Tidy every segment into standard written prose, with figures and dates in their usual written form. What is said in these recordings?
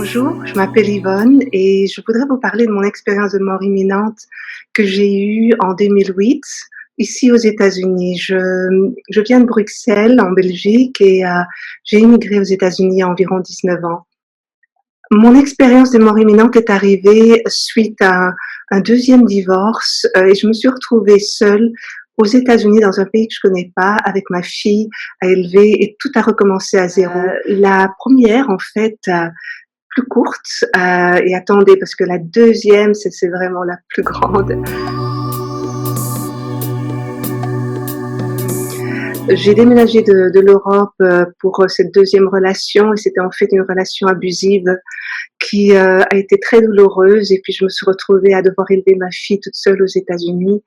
Bonjour, je m'appelle Yvonne et je voudrais vous parler de mon expérience de mort imminente que j'ai eue en 2008 ici aux États-Unis. Je viens de Bruxelles en Belgique et j'ai immigré aux États-Unis il y a environ 19 ans. Mon expérience de mort imminente est arrivée suite à un deuxième divorce et je me suis retrouvée seule aux États-Unis dans un pays que je connais pas, avec ma fille à élever et tout a recommencé à zéro. La première, en fait, plus courte, et attendez, parce que la deuxième, c'est vraiment la plus grande. J'ai déménagé de l'Europe pour cette deuxième relation et c'était en fait une relation abusive qui a été très douloureuse et puis je me suis retrouvée à devoir élever ma fille toute seule aux États-Unis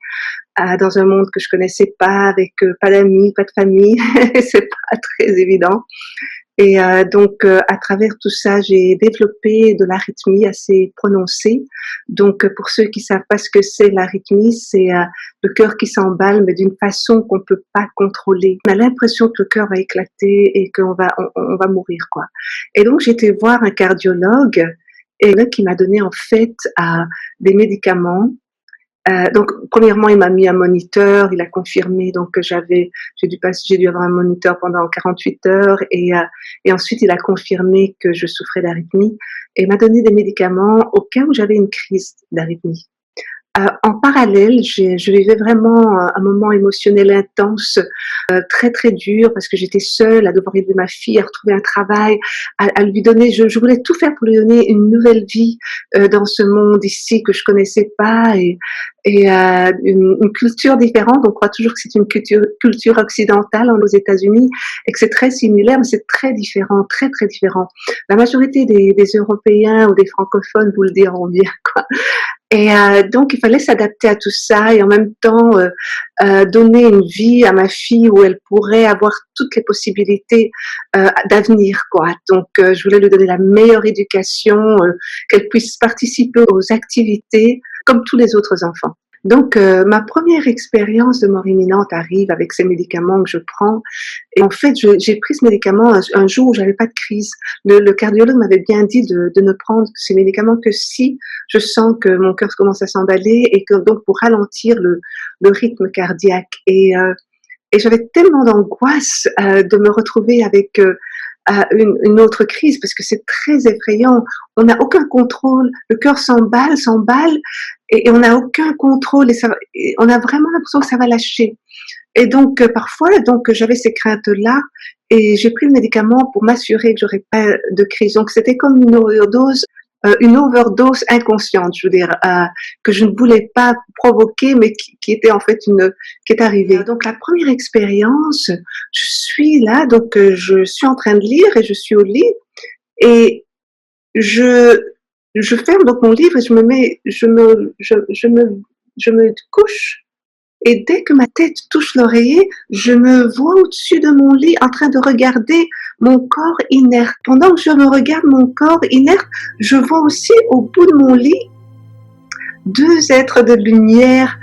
dans un monde que je connaissais pas, avec pas d'amis, pas de famille, c'est pas très évident. Et donc, à travers tout ça, j'ai développé de l'arythmie assez prononcée. Donc, pour ceux qui savent pas ce que c'est l'arythmie, c'est le cœur qui s'emballe, mais d'une façon qu'on peut pas contrôler. On a l'impression que le cœur va éclater et on va mourir, quoi. Et donc, j'ai été voir un cardiologue et là, qui m'a donné en fait des médicaments. Donc, premièrement, il m'a mis un moniteur, il a confirmé donc que j'ai dû avoir un moniteur pendant 48 heures et ensuite il a confirmé que je souffrais d'arythmie et m'a donné des médicaments au cas où j'avais une crise d'arythmie. En parallèle, je vivais vraiment un moment émotionnel intense, très très dur parce que j'étais seule à devoir élever ma fille, à retrouver un travail, à lui donner. Je voulais tout faire pour lui donner une nouvelle vie dans ce monde ici que je connaissais pas et une culture différente. On croit toujours que c'est une culture occidentale aux États-Unis et que c'est très similaire, mais c'est très différent, très très différent. La majorité des Européens ou des francophones vous le diront bien, quoi. Et donc il fallait s'adapter à tout ça et en même temps donner une vie à ma fille où elle pourrait avoir toutes les possibilités d'avenir, quoi. Donc je voulais lui donner la meilleure éducation, qu'elle puisse participer aux activités comme tous les autres enfants. Donc ma première expérience de mort imminente arrive avec ces médicaments que je prends et en fait j'ai pris ce médicament un jour où j'avais pas de crise. Le cardiologue m'avait bien dit de ne prendre ces médicaments que si je sens que mon cœur commence à s'emballer et que donc pour ralentir le rythme cardiaque et j'avais tellement d'angoisse de me retrouver avec une autre crise parce que c'est très effrayant. On n'a aucun contrôle, le cœur s'emballe et on n'a aucun contrôle et on a vraiment l'impression que ça va lâcher. Et donc parfois donc j'avais ces craintes-là et j'ai pris le médicament pour m'assurer que j'aurais pas de crise. Donc c'était comme une overdose inconsciente, je veux dire, que je ne voulais pas provoquer, mais qui était en fait qui est arrivée. Donc la première expérience, je suis là, donc je suis en train de lire et je suis au lit et je ferme donc mon livre et je me couche. Et dès que ma tête touche l'oreiller, je me vois au-dessus de mon lit en train de regarder mon corps inerte. Pendant que je me regarde mon corps inerte, je vois aussi au bout de mon lit deux êtres de lumière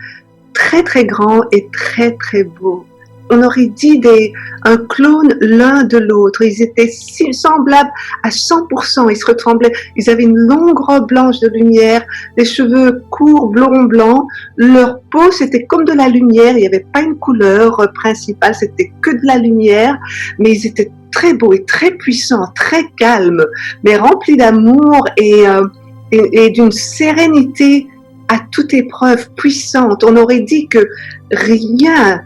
très très grands et très très beaux. On aurait dit un clone l'un de l'autre. Ils étaient semblables à 100%. Ils se ressemblaient. Ils avaient une longue robe blanche de lumière, des cheveux courts, blond blanc. Leur peau, c'était comme de la lumière. Il n'y avait pas une couleur principale. C'était que de la lumière. Mais ils étaient très beaux et très puissants, très calmes, mais remplis d'amour et d'une sérénité à toute épreuve puissante. On aurait dit que rien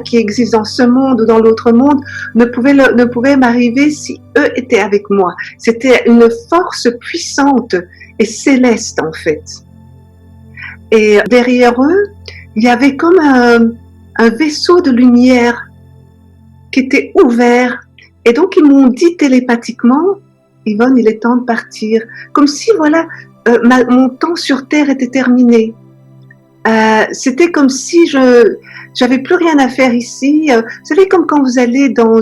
qui existe dans ce monde ou dans l'autre monde ne pouvait m'arriver si eux étaient avec moi. C'était une force puissante et céleste en fait. Et derrière eux, il y avait comme un vaisseau de lumière qui était ouvert. Et donc ils m'ont dit télépathiquement, Yvonne, il est temps de partir. Comme si voilà, mon temps sur Terre était terminé. C'était comme si j'avais plus rien à faire ici. Vous savez, comme quand vous allez vous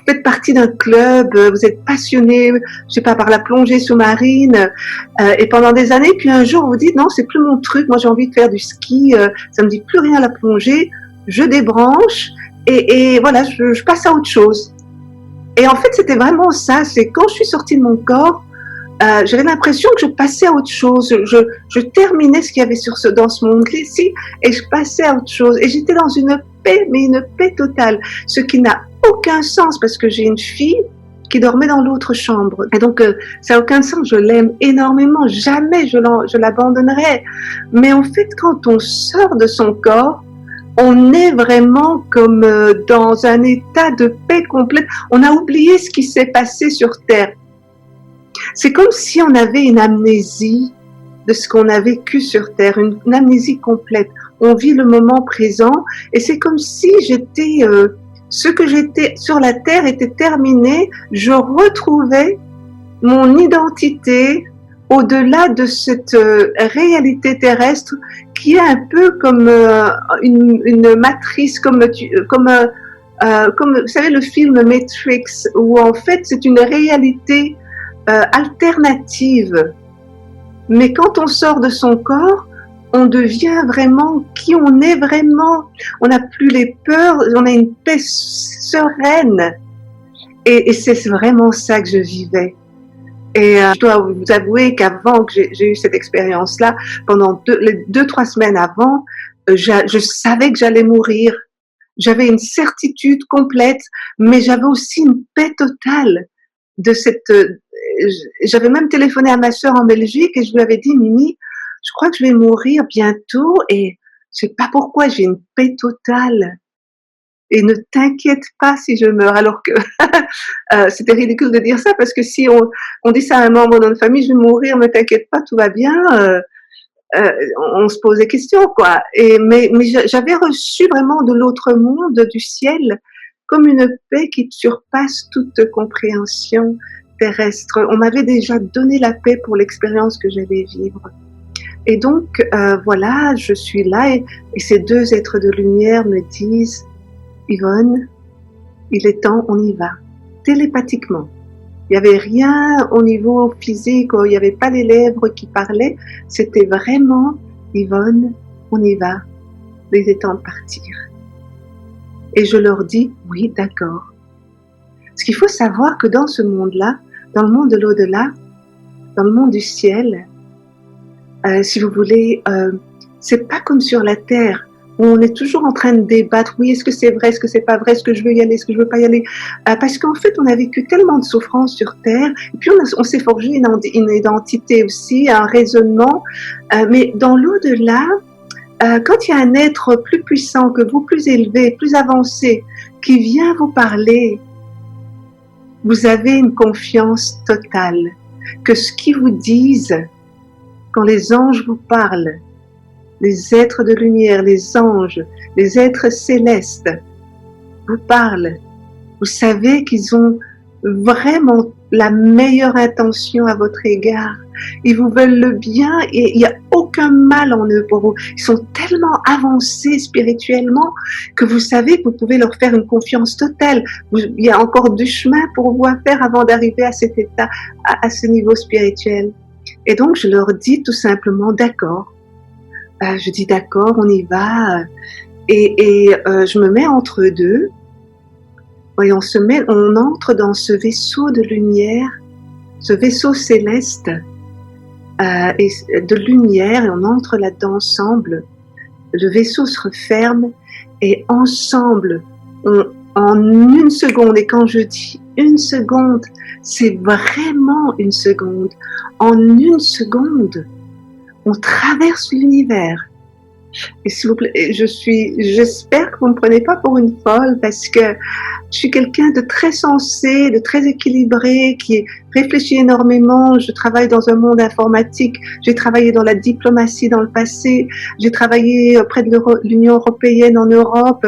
faites partie d'un club, vous êtes passionné, je sais pas, par la plongée sous-marine, et pendant des années, puis un jour, vous vous dites, non, c'est plus mon truc, moi j'ai envie de faire du ski, ça me dit plus rien à la plongée, je débranche, et voilà, je passe à autre chose. Et en fait, c'était vraiment ça, c'est quand je suis sortie de mon corps, j'avais l'impression que je passais à autre chose. Je terminais ce qu'il y avait dans ce monde-ci et je passais à autre chose. Et j'étais dans une paix, mais une paix totale. Ce qui n'a aucun sens parce que j'ai une fille qui dormait dans l'autre chambre. Et donc, ça n'a aucun sens. Je l'aime énormément. Jamais je l'abandonnerai. Mais en fait, quand on sort de son corps, on est vraiment comme dans un état de paix complète. On a oublié ce qui s'est passé sur Terre. C'est comme si on avait une amnésie de ce qu'on a vécu sur Terre, une amnésie complète. On vit le moment présent et c'est comme si ce que j'étais sur la Terre était terminé. Je retrouvais mon identité au-delà de cette réalité terrestre qui est un peu comme une matrice, comme vous savez le film Matrix, où en fait c'est une réalité alternative. Mais quand on sort de son corps, on devient vraiment qui on est vraiment. On n'a plus les peurs, on a une paix sereine. Et c'est vraiment ça que je vivais. Et je dois vous avouer qu'avant que j'ai eu cette expérience-là, pendant les 2-3 semaines avant, je savais que j'allais mourir. J'avais une certitude complète, mais j'avais aussi une paix totale de cette. J'avais même téléphoné à ma sœur en Belgique et je lui avais dit, Mimi, je crois que je vais mourir bientôt et je sais pas pourquoi, j'ai une paix totale. Et ne t'inquiète pas si je meurs. Alors que c'était ridicule de dire ça parce que si on dit ça à un membre de notre famille, je vais mourir, ne t'inquiète pas, tout va bien. On se pose des questions, quoi. Mais j'avais reçu vraiment de l'autre monde, du ciel, comme une paix qui surpasse toute compréhension terrestre. On m'avait déjà donné la paix pour l'expérience que j'allais vivre. Et donc, voilà, je suis là et ces deux êtres de lumière me disent, Yvonne, il est temps, on y va. Télépathiquement. Il n'y avait rien au niveau physique, il n'y avait pas les lèvres qui parlaient. C'était vraiment, Yvonne, on y va. Il est temps de partir. Et je leur dis, oui, d'accord. Parce qu'il faut savoir que dans ce monde-là, dans le monde de l'au-delà, dans le monde du ciel, si vous voulez, c'est pas comme sur la terre où on est toujours en train de débattre. Oui, est-ce que c'est vrai, est-ce que c'est pas vrai, est-ce que je veux y aller, est-ce que je veux pas y aller, parce qu'en fait, on a vécu tellement de souffrances sur terre, et puis on s'est forgé une identité aussi, un raisonnement. Mais dans l'au-delà, quand il y a un être plus puissant que vous, plus élevé, plus avancé, qui vient vous parler, vous avez une confiance totale que ce qu'ils vous disent, quand les anges vous parlent, les êtres de lumière, les anges, les êtres célestes vous parlent, vous savez qu'ils ont vraiment la meilleure intention à votre égard. Ils vous veulent le bien et il n'y a aucun mal en eux pour vous. Ils sont tellement avancés spirituellement que vous savez que vous pouvez leur faire une confiance totale. Il y a encore du chemin pour vous à faire avant d'arriver à cet état, à ce niveau spirituel. Et donc je leur dis tout simplement d'accord. Je dis d'accord, on y va. Et je me mets entre eux deux. Et on entre dans ce vaisseau de lumière, ce vaisseau céleste et de lumière, et on entre là-dedans ensemble. Le vaisseau se referme et ensemble, en une seconde, et quand je dis une seconde, c'est vraiment une seconde. En une seconde, on traverse l'univers. Et s'il vous plaît, j'espère que vous ne me prenez pas pour une folle parce que je suis quelqu'un de très sensé, de très équilibré, qui réfléchit énormément. Je travaille dans un monde informatique. J'ai travaillé dans la diplomatie dans le passé. J'ai travaillé auprès de l'Union européenne en Europe.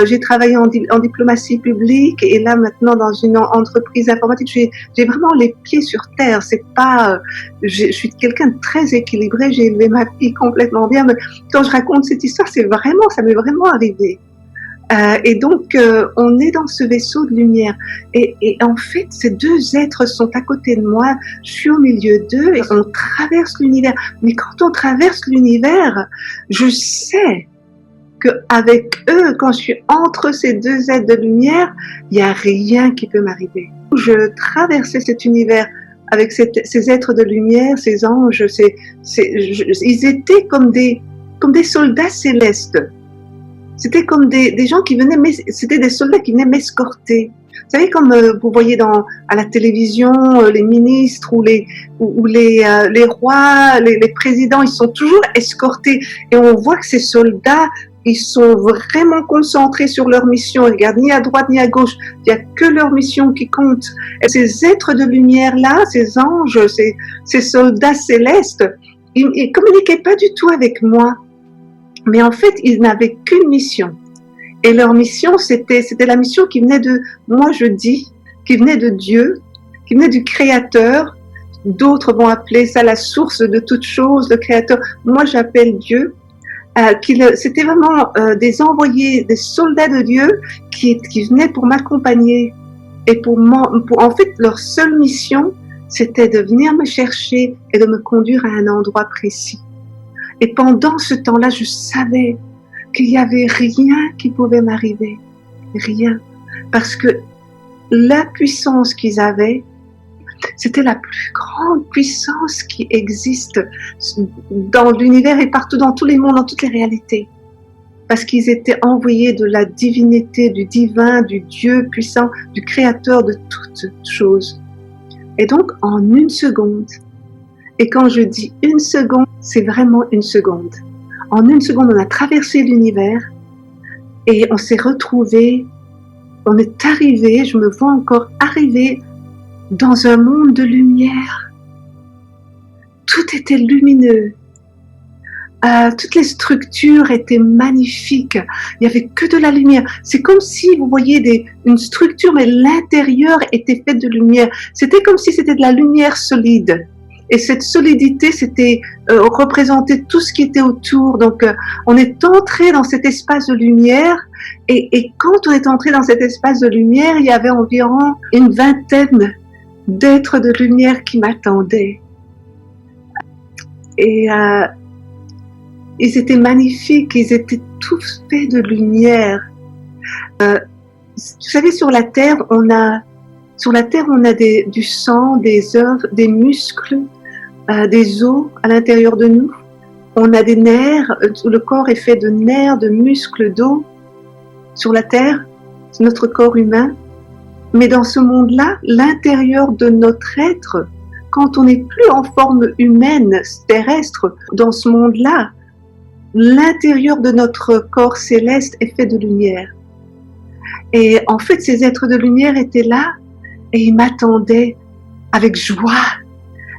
J'ai travaillé en diplomatie publique et là maintenant dans une entreprise informatique. J'ai vraiment les pieds sur terre. C'est pas, je suis quelqu'un de très équilibré. J'ai élevé ma fille complètement bien. Mais quand je raconte cette histoire, ça m'est vraiment arrivé. Et donc, on est dans ce vaisseau de lumière. Et en fait, ces deux êtres sont à côté de moi. Je suis au milieu d'eux et on traverse l'univers. Mais quand on traverse l'univers, je sais qu'avec eux, quand je suis entre ces deux êtres de lumière, il n'y a rien qui peut m'arriver. Je traversais cet univers avec ces êtres de lumière, ces anges, ils étaient comme des soldats célestes. C'était comme des gens qui venaient, c'était des soldats qui venaient m'escorter. Vous savez, comme vous voyez à la télévision, les ministres ou les rois, les présidents, ils sont toujours escortés. Et on voit que ces soldats, ils sont vraiment concentrés sur leur mission. Ils regardent ni à droite ni à gauche. Il n'y a que leur mission qui compte. Et ces êtres de lumière-là, ces anges, ces soldats célestes, ils ne communiquaient pas du tout avec moi. Mais en fait, ils n'avaient qu'une mission. Et leur mission, c'était la mission qui venait de, moi je dis, qui venait de Dieu, qui venait du Créateur. D'autres vont appeler ça la source de toute chose, le Créateur. Moi, j'appelle Dieu. C'était vraiment des envoyés, des soldats de Dieu qui venaient pour m'accompagner. Et en fait, leur seule mission, c'était de venir me chercher et de me conduire à un endroit précis. Et pendant ce temps-là, je savais qu'il n'y avait rien qui pouvait m'arriver. Rien. Parce que la puissance qu'ils avaient, c'était la plus grande puissance qui existe dans l'univers et partout, dans tous les mondes, dans toutes les réalités. Parce qu'ils étaient envoyés de la divinité, du divin, du Dieu puissant, du créateur de toutes choses. Et donc, en une seconde, et quand je dis une seconde, c'est vraiment une seconde. En une seconde, on a traversé l'univers et on s'est retrouvés, on est arrivé, je me vois encore arriver dans un monde de lumière. Tout était lumineux. Toutes les structures étaient magnifiques. Il n'y avait que de la lumière. C'est comme si vous voyez une structure, mais l'intérieur était fait de lumière. C'était comme si c'était de la lumière solide. Et cette solidité, c'était représentait tout ce qui était autour. Donc, on est entré dans cet espace de lumière. Et quand on est entré dans cet espace de lumière, il y avait environ une vingtaine d'êtres de lumière qui m'attendaient. Et ils étaient magnifiques, ils étaient tous faits de lumière. Vous savez, sur la terre, on a du sang, des œufs, des muscles, des os à l'intérieur de nous. On a des nerfs, le corps est fait de nerfs, de muscles, d'os. Sur la terre, c'est notre corps humain. Mais dans ce monde-là, l'intérieur de notre être, quand on n'est plus en forme humaine, terrestre, dans ce monde-là, l'intérieur de notre corps céleste est fait de lumière. Et en fait, ces êtres de lumière étaient là et ils m'attendaient avec joie.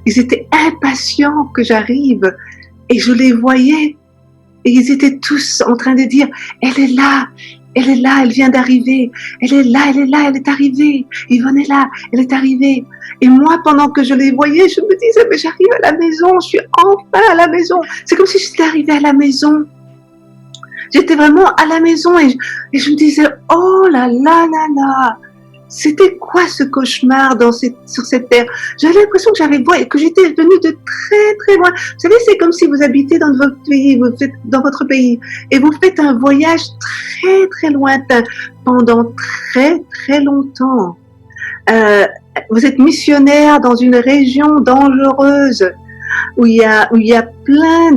Ils étaient impatients que j'arrive et je les voyais et ils étaient tous en train de dire « Elle est là, elle vient d'arriver, elle est là, elle est arrivée, Yvonne est là, elle est arrivée. » Et moi, pendant que je les voyais, je me disais « Mais j'arrive à la maison, je suis enfin à la maison. » C'est comme si j'étais arrivée à la maison. J'étais vraiment à la maison et je me disais « Oh là là là là !» C'était quoi ce cauchemar sur cette terre? J'avais l'impression que j'étais venue de très très loin. Vous savez, c'est comme si vous habitez dans votre pays et vous faites un voyage très très lointain pendant très très longtemps. Vous êtes missionnaire dans une région dangereuse où il y a plein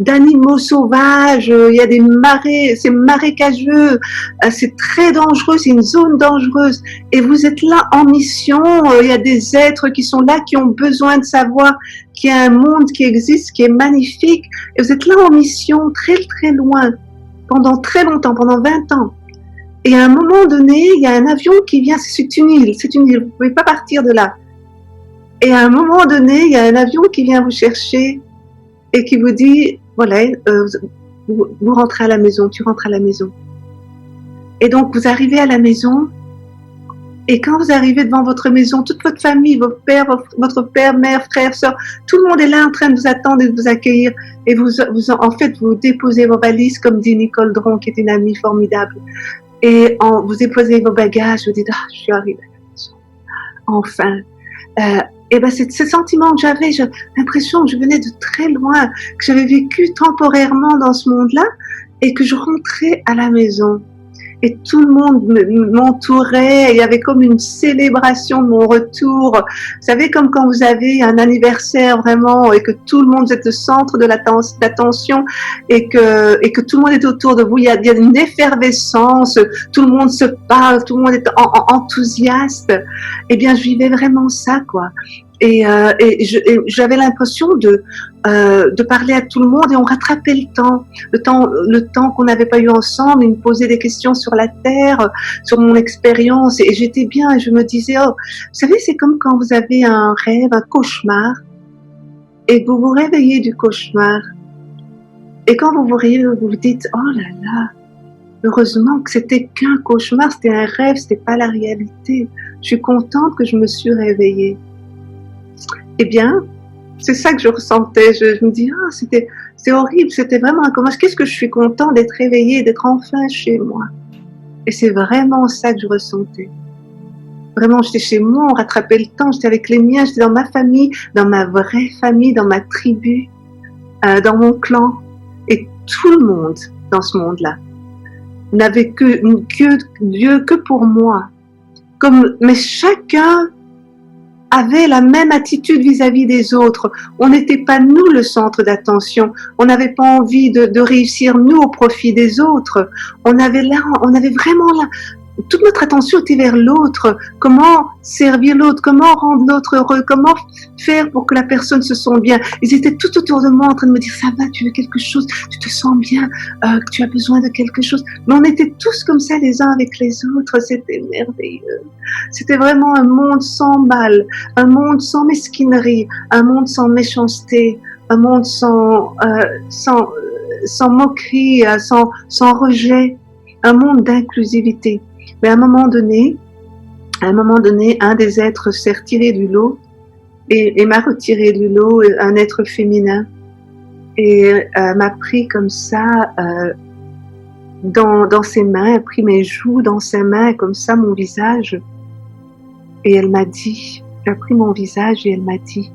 d'animaux sauvages, il y a des marais, c'est marécageux, c'est très dangereux, c'est une zone dangereuse. Et vous êtes là en mission, il y a des êtres qui sont là, qui ont besoin de savoir qu'il y a un monde qui existe, qui est magnifique. Et vous êtes là en mission, très très loin, pendant très longtemps, pendant 20 ans. Et à un moment donné, il y a un avion qui vient, c'est une île, vous ne pouvez pas partir de là. Et à un moment donné, il y a un avion qui vient vous chercher et qui vous dit, voilà, vous rentrez à la maison, tu rentres à la maison. Et donc, vous arrivez à la maison, et quand vous arrivez devant votre maison, toute votre famille, votre père, mère, frère, sœur, tout le monde est là en train de vous attendre et de vous accueillir. Et en fait, vous déposez vos valises, comme dit Nicole Dron, qui est une amie formidable. Et vous déposez vos bagages, vous dites, ah, je suis arrivée à la maison. Enfin. Et ben c'est ce sentiment que j'avais l'impression que je venais de très loin, que j'avais vécu temporairement dans ce monde-là et que je rentrais à la maison. et tout le monde m'entourait. Il y avait comme une célébration de mon retour. Vous savez, comme quand vous avez un anniversaire vraiment et que tout le monde est au centre de l'attention et que tout le monde est autour de vous. Il y a une effervescence, tout le monde se parle, tout le monde est enthousiaste. Eh bien, je vivais vraiment ça, quoi. Et j'avais l'impression de parler à tout le monde et on rattrapait le temps qu'on n'avait pas eu ensemble. Ils me posaient des questions sur la terre, sur mon expérience et j'étais bien et je me disais, oh, vous savez, c'est comme quand vous avez un rêve, un cauchemar et que vous vous réveillez du cauchemar et quand vous vous réveillez, vous vous dites, oh là là, heureusement que c'était qu'un cauchemar, c'était un rêve, c'était pas la réalité. Je suis contente que je me suis réveillée. Eh bien, c'est ça que je ressentais. Je me dis, ah, c'était horrible, c'était vraiment un cauchemar. Qu'est-ce que je suis contente d'être réveillée, d'être enfin chez moi. Et c'est vraiment ça que je ressentais. Vraiment, j'étais chez moi, on rattrapait le temps, j'étais avec les miens, j'étais dans ma famille, dans ma vraie famille, dans ma tribu, dans mon clan. Et tout le monde dans ce monde-là n'avait que Dieu que pour moi. Mais chacun avait la même attitude vis-à-vis des autres. On n'était pas nous le centre d'attention. On n'avait pas envie de réussir nous au profit des autres. On avait vraiment là, toute notre attention était vers l'autre. Comment servir l'autre? Comment rendre l'autre heureux? Comment faire pour que la personne se sente bien? Ils étaient tout autour de moi en train de me dire, ça va, tu veux quelque chose? Tu te sens bien? Que tu as besoin de quelque chose? Mais on était tous comme ça les uns avec les autres. C'était merveilleux. C'était vraiment un monde sans mal, un monde sans mesquinerie, un monde sans méchanceté, un monde sans moquerie, sans rejet, un monde d'inclusivité. Mais à un moment donné, un des êtres s'est retiré du lot et m'a retiré du lot, un être féminin, et m'a pris comme ça dans ses mains, a pris mes joues dans ses mains, comme ça mon visage, et elle m'a dit, elle a pris mon visage et elle m'a dit,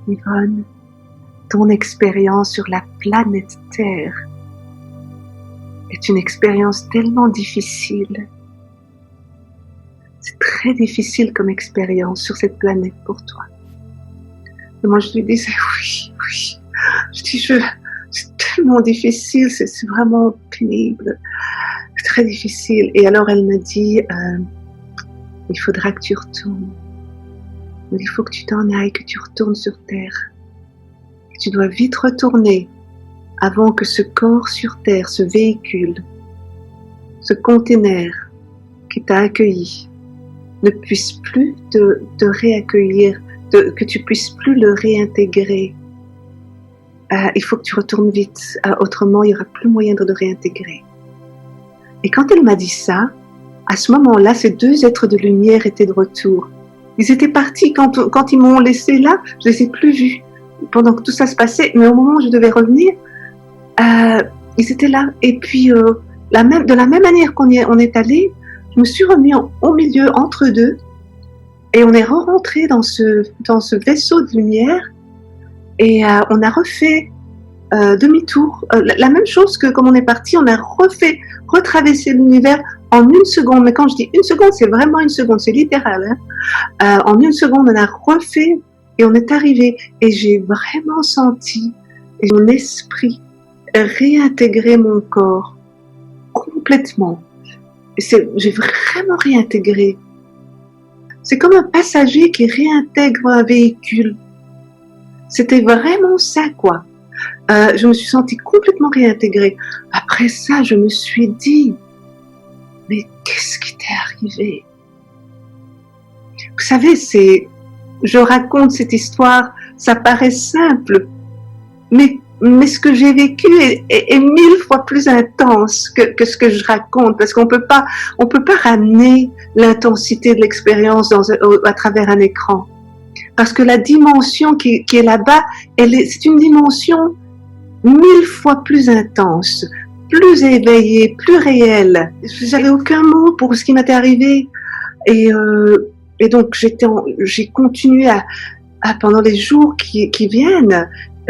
Yvonne, ton expérience sur la planète Terre est une expérience tellement difficile. C'est très difficile comme expérience sur cette planète pour toi. Et moi, je lui disais, oui. Je dis, c'est tellement difficile, c'est vraiment pénible, c'est très difficile. Et alors, elle m'a dit, il faudra que tu retournes. Il faut que tu t'en ailles, que tu retournes sur Terre. Et tu dois vite retourner avant que ce corps sur Terre, ce véhicule, ce conteneur qui t'a accueilli, ne puisse plus te réaccueillir, que tu puisses plus le réintégrer. Il faut que tu retournes vite, autrement il n'y aura plus moyen de le réintégrer. Et quand elle m'a dit ça, à ce moment-là, ces deux êtres de lumière étaient de retour. Ils étaient partis quand ils m'ont laissé là, je les ai plus vus pendant que tout ça se passait, mais au moment où je devais revenir, ils étaient là. Et puis, de la même manière qu'on est allé, je me suis remis au milieu entre deux et on est rentré dans ce vaisseau de lumière et on a refait demi-tour. La même chose que comme on est parti, on a retraversé l'univers en une seconde. Mais quand je dis une seconde, c'est vraiment une seconde, c'est littéral. Hein. En une seconde, on a refait et on est arrivé. Et j'ai vraiment senti mon esprit réintégrer mon corps complètement. J'ai vraiment réintégré. C'est comme un passager qui réintègre un véhicule. C'était vraiment ça, quoi. Je me suis sentie complètement réintégrée. Après ça, je me suis dit, mais qu'est-ce qui t'est arrivé? Vous savez, je raconte cette histoire, ça paraît simple, mais ce que j'ai vécu est 1000 fois plus intense que ce que je raconte, parce qu'on peut pas ramener l'intensité de l'expérience à travers un écran. Parce que la dimension qui est là-bas, c'est une dimension 1000 fois plus intense, plus éveillée, plus réelle. J'avais aucun mot pour ce qui m'était arrivé. Et donc, j'ai continué pendant les jours qui viennent,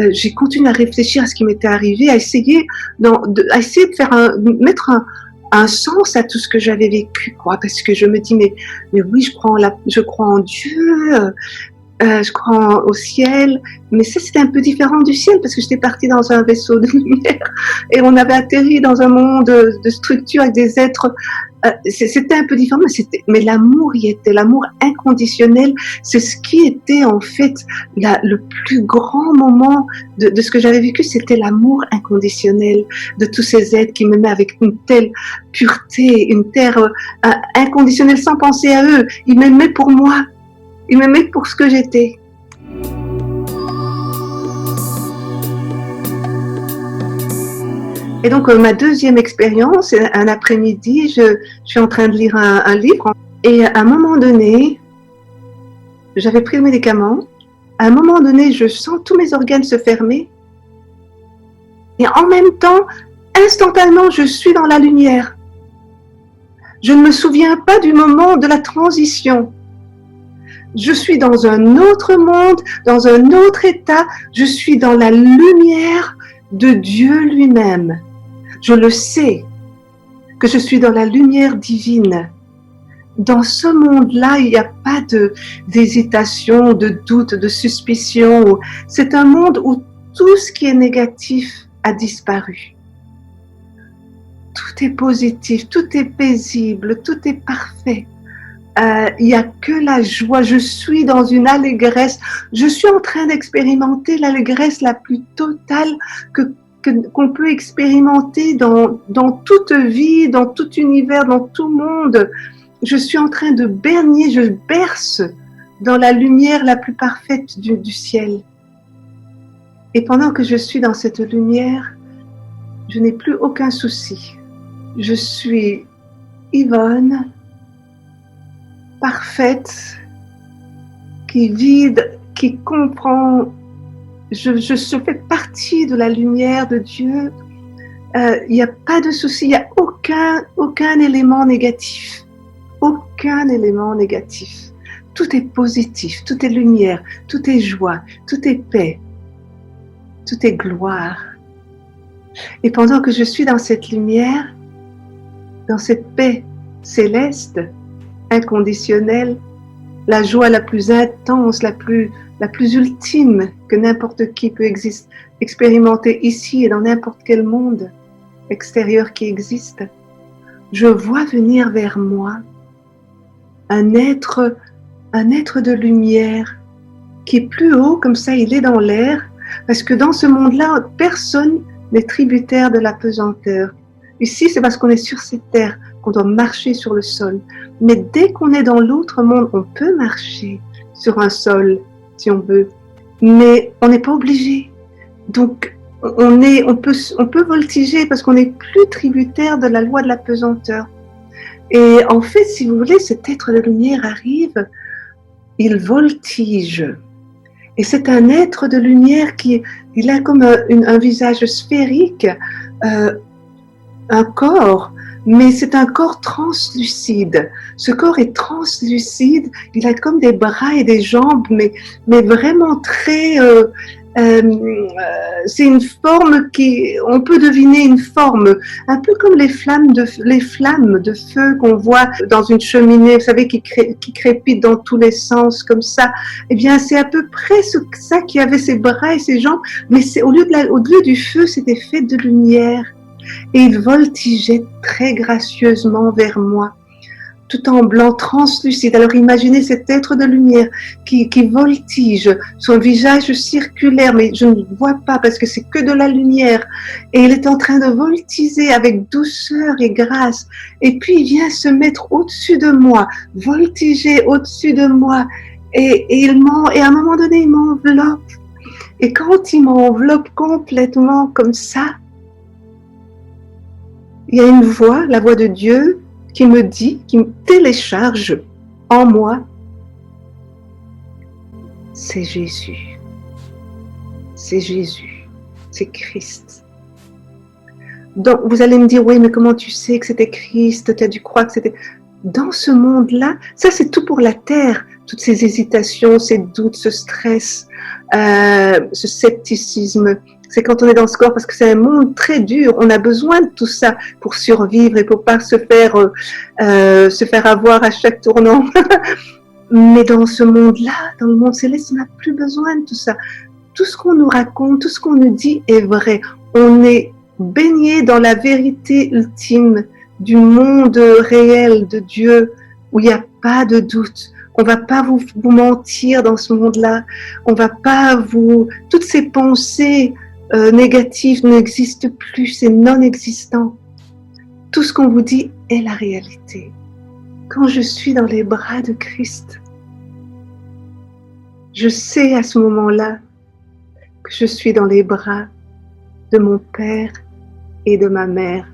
j'ai continué à réfléchir à ce qui m'était arrivé, à essayer de faire mettre un sens à tout ce que j'avais vécu, quoi, parce que je me dis mais oui, je crois en Dieu, je crois au ciel, mais ça c'était un peu différent du ciel parce que j'étais partie dans un vaisseau de lumière et on avait atterri dans un monde de structures avec des êtres. C'était un peu différent, mais l'amour y était, l'amour inconditionnel, c'est ce qui était en fait le plus grand moment de ce que j'avais vécu, c'était l'amour inconditionnel de tous ces êtres qui m'aimaient avec une telle pureté, une terre inconditionnelle sans penser à eux. Ils m'aimaient pour moi. Ils m'aimaient pour ce que j'étais. Et donc, ma deuxième expérience, un après-midi, je suis en train de lire un livre. Et à un moment donné, j'avais pris le médicament. À un moment donné, je sens tous mes organes se fermer. Et en même temps, instantanément, je suis dans la lumière. Je ne me souviens pas du moment de la transition. Je suis dans un autre monde, dans un autre état. Je suis dans la lumière de Dieu lui-même. Je le sais, que je suis dans la lumière divine. Dans ce monde-là, il n'y a pas d'hésitation, de doute, de suspicion. C'est un monde où tout ce qui est négatif a disparu. Tout est positif, tout est paisible, tout est parfait. Il n'y a que la joie, je suis dans une allégresse, je suis en train d'expérimenter l'allégresse la plus totale qu'on peut expérimenter dans toute vie, dans tout univers, dans tout monde. Je suis en train de baigner, je berce dans la lumière la plus parfaite du ciel. Et pendant que je suis dans cette lumière, je n'ai plus aucun souci. Je suis Yvonne, parfaite, qui vide, qui comprend. Je fais partie de la lumière de Dieu. Il n'y a pas de souci, il n'y a aucun élément négatif. Aucun élément négatif. Tout est positif, tout est lumière, tout est joie, tout est paix, tout est gloire. Et pendant que je suis dans cette lumière, dans cette paix céleste, inconditionnelle, la joie la plus intense, la plus ultime que n'importe qui peut expérimenter ici et dans n'importe quel monde extérieur qui existe, je vois venir vers moi un être de lumière qui est plus haut, comme ça il est dans l'air, parce que dans ce monde-là, personne n'est tributaire de la pesanteur. Ici, c'est parce qu'on est sur cette terre qu'on doit marcher sur le sol. Mais dès qu'on est dans l'autre monde, on peut marcher sur un sol, si on veut. Mais on n'est pas obligé. Donc, on peut voltiger parce qu'on n'est plus tributaire de la loi de la pesanteur. Et en fait, si vous voulez, cet être de lumière arrive, il voltige. Et c'est un être de lumière il a comme un visage sphérique, un corps, mais c'est un corps translucide. Ce corps est translucide, il a comme des bras et des jambes, mais vraiment très... c'est une forme on peut deviner une forme, un peu comme les flammes de feu qu'on voit dans une cheminée, vous savez, qui crépitent dans tous les sens comme ça. Eh bien, c'est à peu près ça qui avait ses bras et ses jambes, mais au lieu du feu, c'était fait de lumière. Et il voltigeait très gracieusement vers moi, tout en blanc translucide. Alors imaginez cet être de lumière qui voltige, son visage circulaire, mais je ne vois pas parce que c'est que de la lumière. Et il est en train de voltiger avec douceur et grâce. Et puis il vient se mettre au-dessus de moi, voltiger au-dessus de moi. Et à un moment donné, il m'enveloppe. Et quand il m'enveloppe complètement comme ça, il y a une voix, la voix de Dieu, qui me télécharge en moi. C'est Jésus. C'est Jésus. C'est Christ. Donc, vous allez me dire, oui, mais comment tu sais que c'était Christ? Tu as dû croire que c'était... Dans ce monde-là, ça c'est tout pour la terre. Toutes ces hésitations, ces doutes, ce stress, ce scepticisme, C'est quand on est dans ce corps, parce que c'est un monde très dur. On a besoin de tout ça pour survivre et pour pas se faire avoir à chaque tournant. Mais dans ce monde-là, dans le monde céleste, on n'a plus besoin de tout ça. Tout ce qu'on nous raconte, tout ce qu'on nous dit est vrai. On est baigné dans la vérité ultime du monde réel de Dieu, où il n'y a pas de doute. On va pas vous mentir dans ce monde-là. On va pas toutes ces pensées négatives n'existent plus, c'est non existant. Tout ce qu'on vous dit est la réalité. Quand je suis dans les bras de Christ, je sais à ce moment-là que je suis dans les bras de mon père et de ma mère,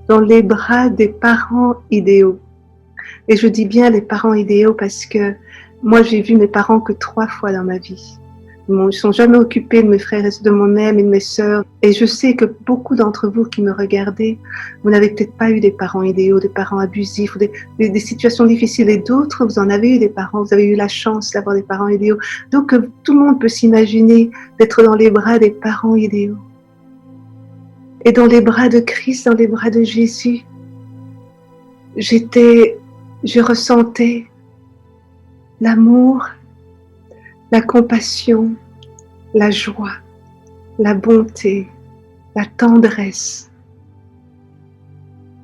dans les bras des parents idéaux. Et je dis bien les parents idéaux parce que moi j'ai vu mes parents que 3 fois dans ma vie. Ils ne sont jamais occupés de mes frères et de moi-même et de mes sœurs. Et je sais que beaucoup d'entre vous qui me regardez, vous n'avez peut-être pas eu des parents idéaux, des parents abusifs, ou des situations difficiles. Et d'autres, vous en avez eu des parents, vous avez eu la chance d'avoir des parents idéaux. Donc tout le monde peut s'imaginer d'être dans les bras des parents idéaux. Et dans les bras de Christ, dans les bras de Jésus, je ressentais l'amour, la compassion, la joie, la bonté, la tendresse.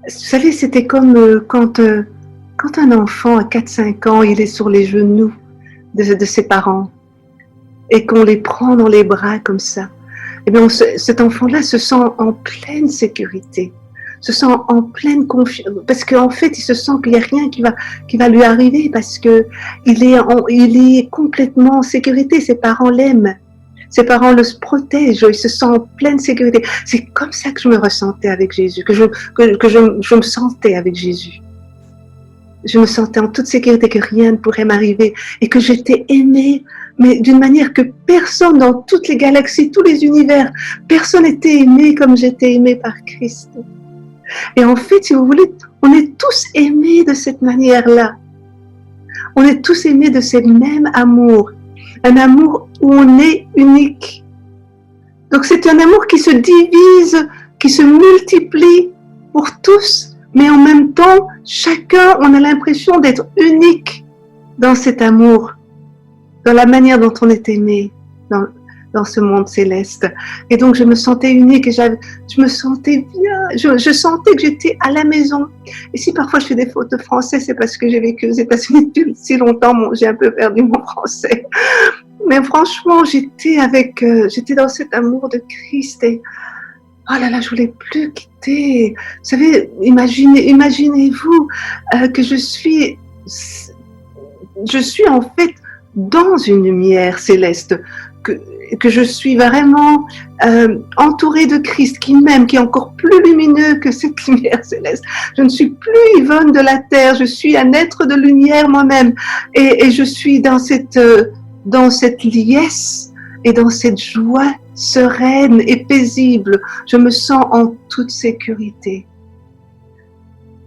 Vous savez, c'était comme quand un enfant à 4-5 ans, il est sur les genoux de ses parents et qu'on les prend dans les bras comme ça. Eh bien, cet enfant-là se sent en pleine sécurité, se sent en pleine confiance, parce qu'en fait, il se sent qu'il n'y a rien qui va lui arriver, parce que il est complètement en sécurité. Ses parents l'aiment, ses parents le protègent, il se sent en pleine sécurité. C'est comme ça que je me ressentais avec Jésus, que je me sentais avec Jésus. Je me sentais en toute sécurité, que rien ne pourrait m'arriver et que j'étais aimée, mais d'une manière que personne dans toutes les galaxies, tous les univers, personne n'était aimé comme j'étais aimée par Christ. Et en fait, si vous voulez, on est tous aimés de cette manière-là. On est tous aimés de ce même amour. Un amour où on est unique. Donc c'est un amour qui se divise, qui se multiplie pour tous, mais en même temps, chacun, on a l'impression d'être unique dans cet amour, dans la manière dont on est aimé dans ce monde céleste. Et donc je me sentais unique et je me sentais bien, je sentais que j'étais à la maison. Et si parfois je fais des fautes de français, c'est parce que j'ai vécu aux États-Unis depuis si longtemps, j'ai un peu perdu mon français. Mais franchement, j'étais dans cet amour de Christ et oh là là, je voulais plus quitter. Vous savez, imaginez-vous que je suis en fait dans une lumière céleste, que je suis vraiment entourée de Christ qui m'aime, qui est encore plus lumineux que cette lumière céleste. Je ne suis plus Yvonne de la terre, je suis un être de lumière moi-même et je suis dans cette liesse et dans cette joie sereine et paisible. Je me sens en toute sécurité.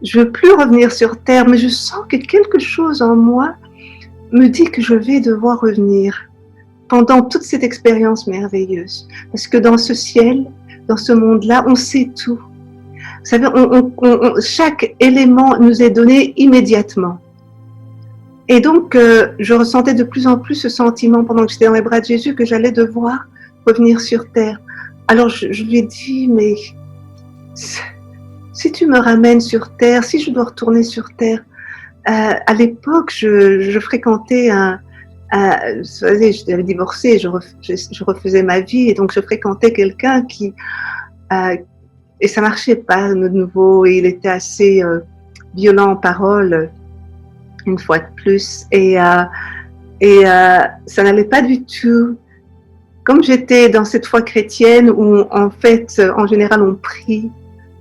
Je ne veux plus revenir sur terre, mais je sens que quelque chose en moi me dit que je vais devoir revenir pendant toute cette expérience merveilleuse. Parce que dans ce ciel, dans ce monde-là, on sait tout. Vous savez, chaque élément nous est donné immédiatement. Et donc, je ressentais de plus en plus ce sentiment pendant que j'étais dans les bras de Jésus que j'allais devoir revenir sur terre. Alors, je lui ai dit, mais si tu me ramènes sur terre, si je dois retourner sur terre, à l'époque, je fréquentais vous savez, j'avais divorcé, je refaisais ma vie et donc je fréquentais quelqu'un qui, et ça marchait pas de nouveau et il était assez violent en parole, une fois de plus, et ça n'allait pas du tout. Comme j'étais dans cette foi chrétienne où en fait, en général, on prie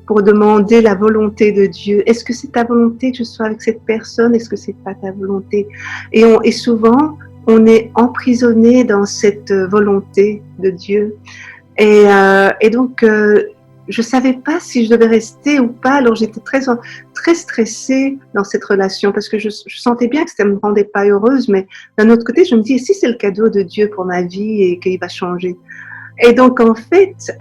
pour demander la volonté de Dieu. Est-ce que c'est ta volonté que je sois avec cette personne? Est-ce que c'est pas ta volonté? Et souvent, on est emprisonné dans cette volonté de Dieu. Et donc, je savais pas si je devais rester ou pas. Alors, j'étais très stressée dans cette relation parce que je sentais bien que ça me rendait pas heureuse. Mais d'un autre côté, je me dis, et si c'est le cadeau de Dieu pour ma vie et qu'il va changer? Et donc, en fait,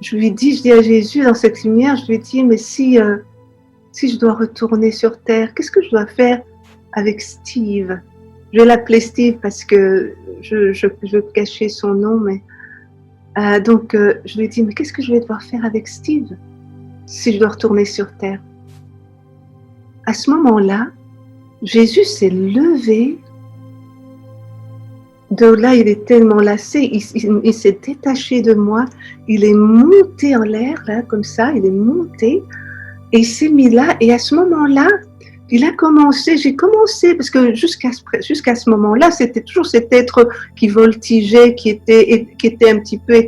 je dis à Jésus dans cette lumière, je lui dis, mais si je dois retourner sur Terre, qu'est-ce que je dois faire avec Steve? Je vais l'appeler Steve parce que je veux cacher son nom, mais donc je lui ai dit, mais qu'est-ce que je vais devoir faire avec Steve si je dois retourner sur Terre? À ce moment-là, Jésus s'est levé. De là, il est tellement lassé, il s'est détaché de moi, il est monté en l'air, là, comme ça, il est monté, et il s'est mis là, et à ce moment-là, j'ai commencé, parce que jusqu'à ce moment-là, c'était toujours cet être qui voltigeait, qui était un petit peu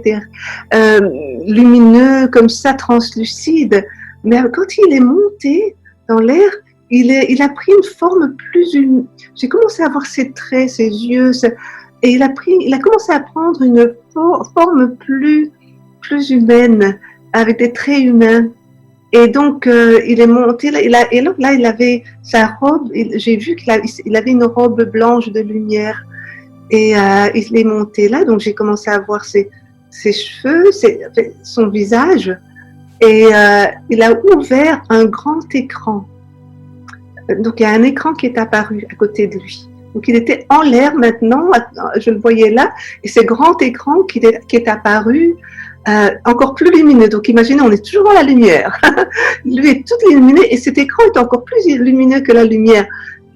lumineux, comme ça, translucide. Mais quand il est monté dans l'air, il a pris une forme j'ai commencé à voir ses traits, ses yeux, et il a commencé à prendre une forme plus humaine, avec des traits humains. Et donc, il est monté là, et donc là, il avait sa robe, j'ai vu qu'il avait une robe blanche de lumière, et il est monté là, donc j'ai commencé à voir ses cheveux, son visage, et il a ouvert un grand écran. Donc, il y a un écran qui est apparu à côté de lui. Donc, il était en l'air maintenant, je le voyais là, et ce grand écran qui est apparu, encore plus lumineux. Donc, imaginez, on est toujours dans la lumière. Lui est tout illuminé, et cet écran est encore plus lumineux que la lumière.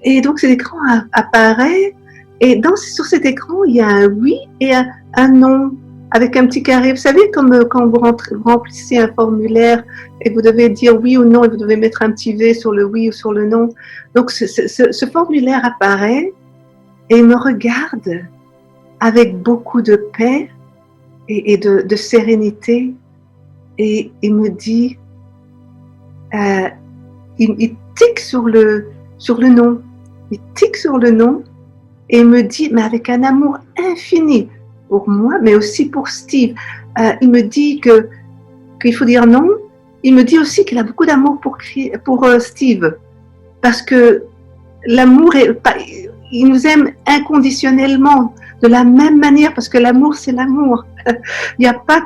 Et donc, cet écran apparaît, et sur cet écran, il y a un oui et un non, avec un petit carré. Vous savez, comme quand vous remplissez un formulaire, et vous devez dire oui ou non, et vous devez mettre un petit V sur le oui ou sur le non. Donc, ce formulaire apparaît, et il me regarde avec beaucoup de paix et de sérénité, et il me dit, il tique sur le nom, il tique sur le nom, et il me dit, mais avec un amour infini pour moi, mais aussi pour Steve. Il me dit qu'il faut dire non. Il me dit aussi qu'il a beaucoup d'amour pour Steve, parce que l'amour il nous aime inconditionnellement, de la même manière, parce que l'amour, c'est l'amour. Il n'y a pas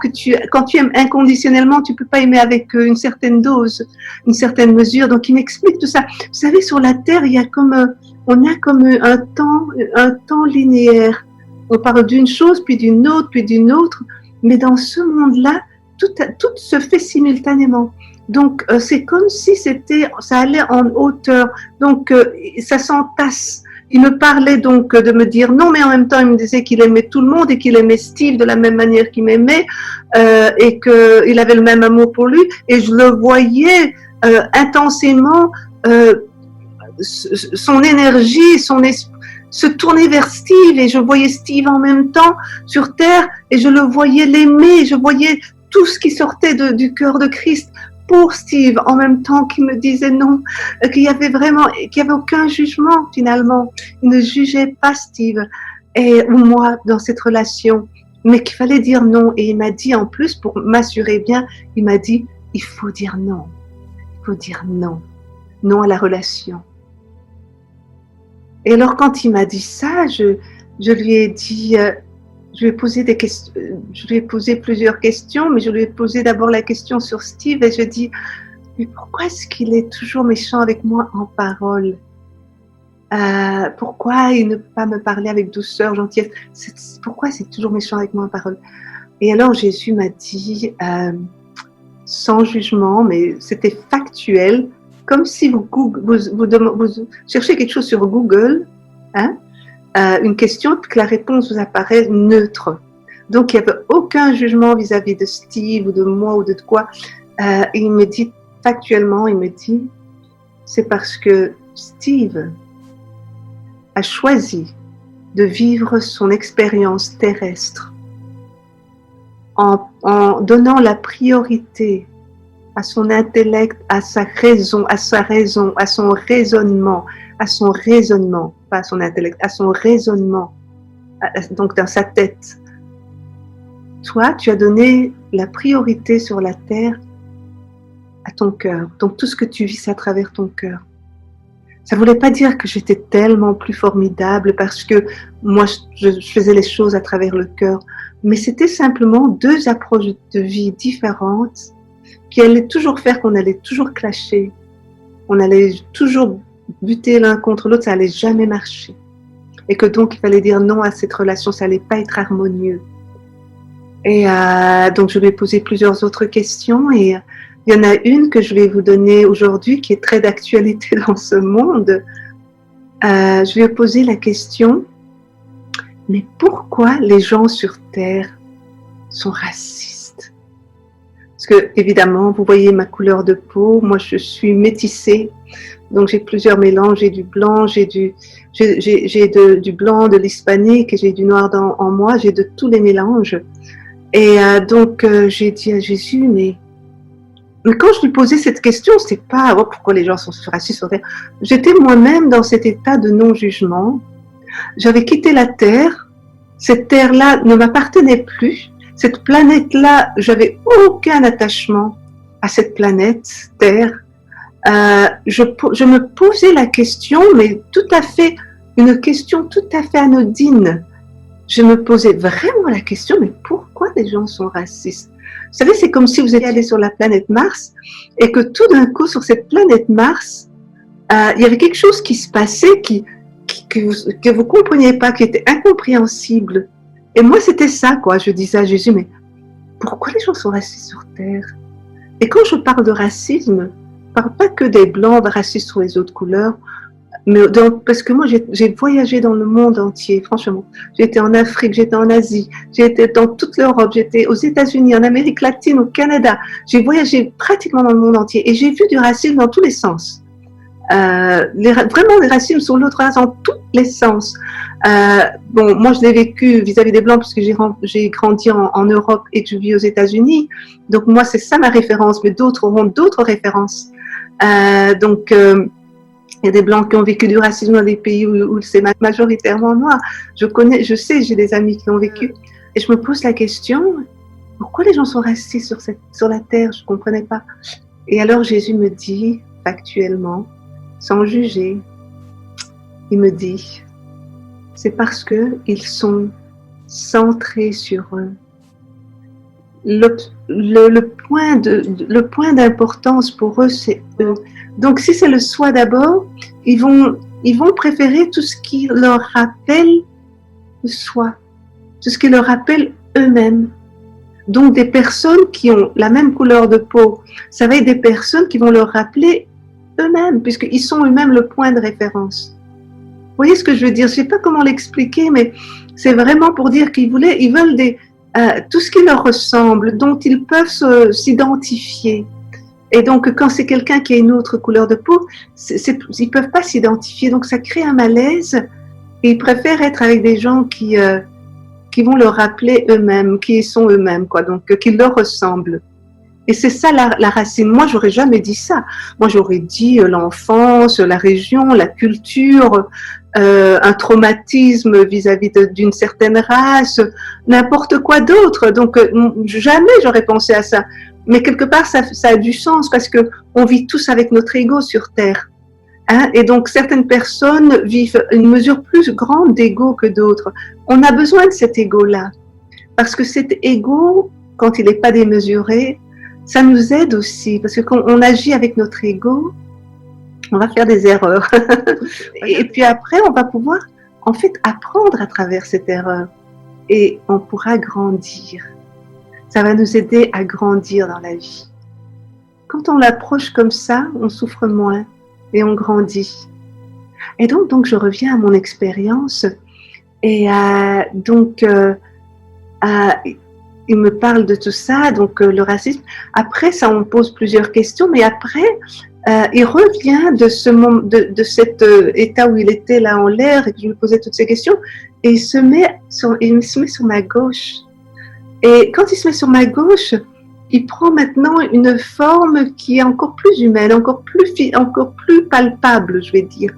quand tu aimes inconditionnellement, tu peux pas aimer avec une certaine dose, une certaine mesure. Donc, il m'explique tout ça. Vous savez, sur la Terre, on a comme un temps linéaire. On parle d'une chose, puis d'une autre. Mais dans ce monde-là, tout se fait simultanément. Donc, c'est comme si ça allait en hauteur. Donc, ça s'entasse. Il me parlait donc de me dire non, mais en même temps, il me disait qu'il aimait tout le monde et qu'il aimait Steve de la même manière qu'il m'aimait, et qu'il avait le même amour pour lui. Et je le voyais intensément, son énergie, son esprit se tourner vers Steve, et je voyais Steve en même temps sur Terre, et je le voyais l'aimer, je voyais tout ce qui sortait du cœur de Christ pour Steve, en même temps qu'il me disait non, qu'il y avait aucun jugement finalement. Il ne jugeait pas Steve ou moi dans cette relation, mais qu'il fallait dire non. Et il m'a dit en plus, pour m'assurer bien, il m'a dit, il faut dire non. Il faut dire non. Non à la relation. Et alors quand il m'a dit ça, je lui ai dit, je lui ai posé plusieurs questions, mais je lui ai posé d'abord la question sur Steve, et je dis, mais pourquoi est-ce qu'il est toujours méchant avec moi en parole? Pourquoi il ne peut pas me parler avec douceur, gentillesse? Pourquoi c'est toujours méchant avec moi en parole? Et alors Jésus m'a dit, sans jugement, mais c'était factuel, comme si vous cherchez quelque chose sur Google, hein, une question, que la réponse vous apparaît neutre. Donc, il n'y avait aucun jugement vis-à-vis de Steve ou de moi ou de quoi. Il me dit, factuellement, c'est parce que Steve a choisi de vivre son expérience terrestre en donnant la priorité à son intellect, à son raisonnement, pas à son intellect, à son raisonnement, donc dans sa tête. Toi, tu as donné la priorité sur la terre à ton cœur. Donc tout ce que tu vis, c'est à travers ton cœur. Ça voulait pas dire que j'étais tellement plus formidable parce que moi, je faisais les choses à travers le cœur. Mais c'était simplement deux approches de vie différentes qui allaient toujours faire qu'on allait toujours clasher. On allait toujours buter l'un contre l'autre, ça allait jamais marcher. Et que donc, il fallait dire non à cette relation, ça allait pas être harmonieux. Et donc, je lui ai posé plusieurs autres questions et il y en a une que je vais vous donner aujourd'hui qui est très d'actualité dans ce monde. Je lui ai posé la question, mais pourquoi les gens sur Terre sont racistes? Parce que, évidemment, vous voyez ma couleur de peau, moi je suis métissée, donc j'ai plusieurs mélanges, j'ai du blanc, j'ai du blanc, de l'hispanique, et j'ai du noir en moi, j'ai de tous les mélanges. Et donc j'ai dit à Jésus, mais quand je lui posais cette question, c'est pas pourquoi les gens sont racistes sur Terre. J'étais moi-même dans cet état de non-jugement. J'avais quitté la Terre. Cette Terre-là ne m'appartenait plus. Cette planète-là, j'avais aucun attachement à cette planète Terre. Je me posais la question, mais tout à fait, une question tout à fait anodine. Je me posais vraiment la question, mais pourquoi les gens sont racistes? Vous savez, c'est comme si vous étiez allé sur la planète Mars et que tout d'un coup, sur cette planète Mars, il y avait quelque chose qui se passait que vous compreniez pas, qui était incompréhensible. Et moi, c'était ça, quoi. Je disais à Jésus, mais pourquoi les gens sont racistes sur Terre? Et quand je parle de racisme, je parle pas que des Blancs racistes sur les autres couleurs, mais parce que moi, j'ai voyagé dans le monde entier, franchement. J'ai été en Afrique, j'étais en Asie, j'ai été dans toute l'Europe, j'étais aux États-Unis, en Amérique latine, au Canada. J'ai voyagé pratiquement dans le monde entier et j'ai vu du racisme dans tous les sens. Vraiment, les racismes sont l'autre race en tous les sens. Bon, moi, je l'ai vécu vis-à-vis des Blancs puisque j'ai grandi en Europe et que je vis aux États-Unis. Donc, moi, c'est ça ma référence, mais d'autres auront d'autres références. Il y a des Blancs qui ont vécu du racisme dans des pays où c'est majoritairement noir. Je sais, j'ai des amis qui l'ont vécu. Et je me pose la question, pourquoi les gens sont racistes sur la Terre? Je ne comprenais pas. Et alors Jésus me dit, factuellement, sans juger, il me dit, c'est parce qu'ils sont centrés sur eux. Le point d'importance pour eux, c'est eux. Donc, si c'est le soi d'abord, ils vont préférer tout ce qui leur rappelle le soi, tout ce qui leur rappelle eux-mêmes. Donc, des personnes qui ont la même couleur de peau, ça va être des personnes qui vont leur rappeler eux-mêmes, puisqu'ils sont eux-mêmes le point de référence. Vous voyez ce que je veux dire? Je ne sais pas comment l'expliquer, mais c'est vraiment pour dire qu'ils veulent tout ce qui leur ressemble, dont ils peuvent s'identifier. Et donc, quand c'est quelqu'un qui a une autre couleur de peau, ils ne peuvent pas s'identifier. Donc, ça crée un malaise et ils préfèrent être avec des gens qui vont leur rappeler eux-mêmes, qui sont eux-mêmes, quoi. Donc, qui leur ressemblent. Et c'est ça la racine. Moi, j'aurais jamais dit ça. Moi, j'aurais dit l'enfance, la région, la culture, un traumatisme vis-à-vis d'une certaine race, n'importe quoi d'autre. Donc, jamais j'aurais pensé à ça. Mais quelque part, ça a du sens parce que on vit tous avec notre ego sur Terre. Hein? Et donc, certaines personnes vivent une mesure plus grande d'ego que d'autres. On a besoin de cet ego-là. Parce que cet ego, quand il n'est pas démesuré, ça nous aide aussi. Parce que quand on agit avec notre ego, on va faire des erreurs. Et puis après, on va pouvoir, en fait, apprendre à travers cette erreur. Et on pourra grandir. Ça va nous aider à grandir dans la vie. Quand on l'approche comme ça, on souffre moins et on grandit. Et donc je reviens à mon expérience. Et il me parle de tout ça, donc le racisme. Après, ça, on pose plusieurs questions, mais après, il revient de cet état où il était là en l'air et que je lui posais toutes ces questions, et il se met sur ma gauche. Et quand il se met sur ma gauche, il prend maintenant une forme qui est encore plus humaine, encore plus palpable, je vais dire,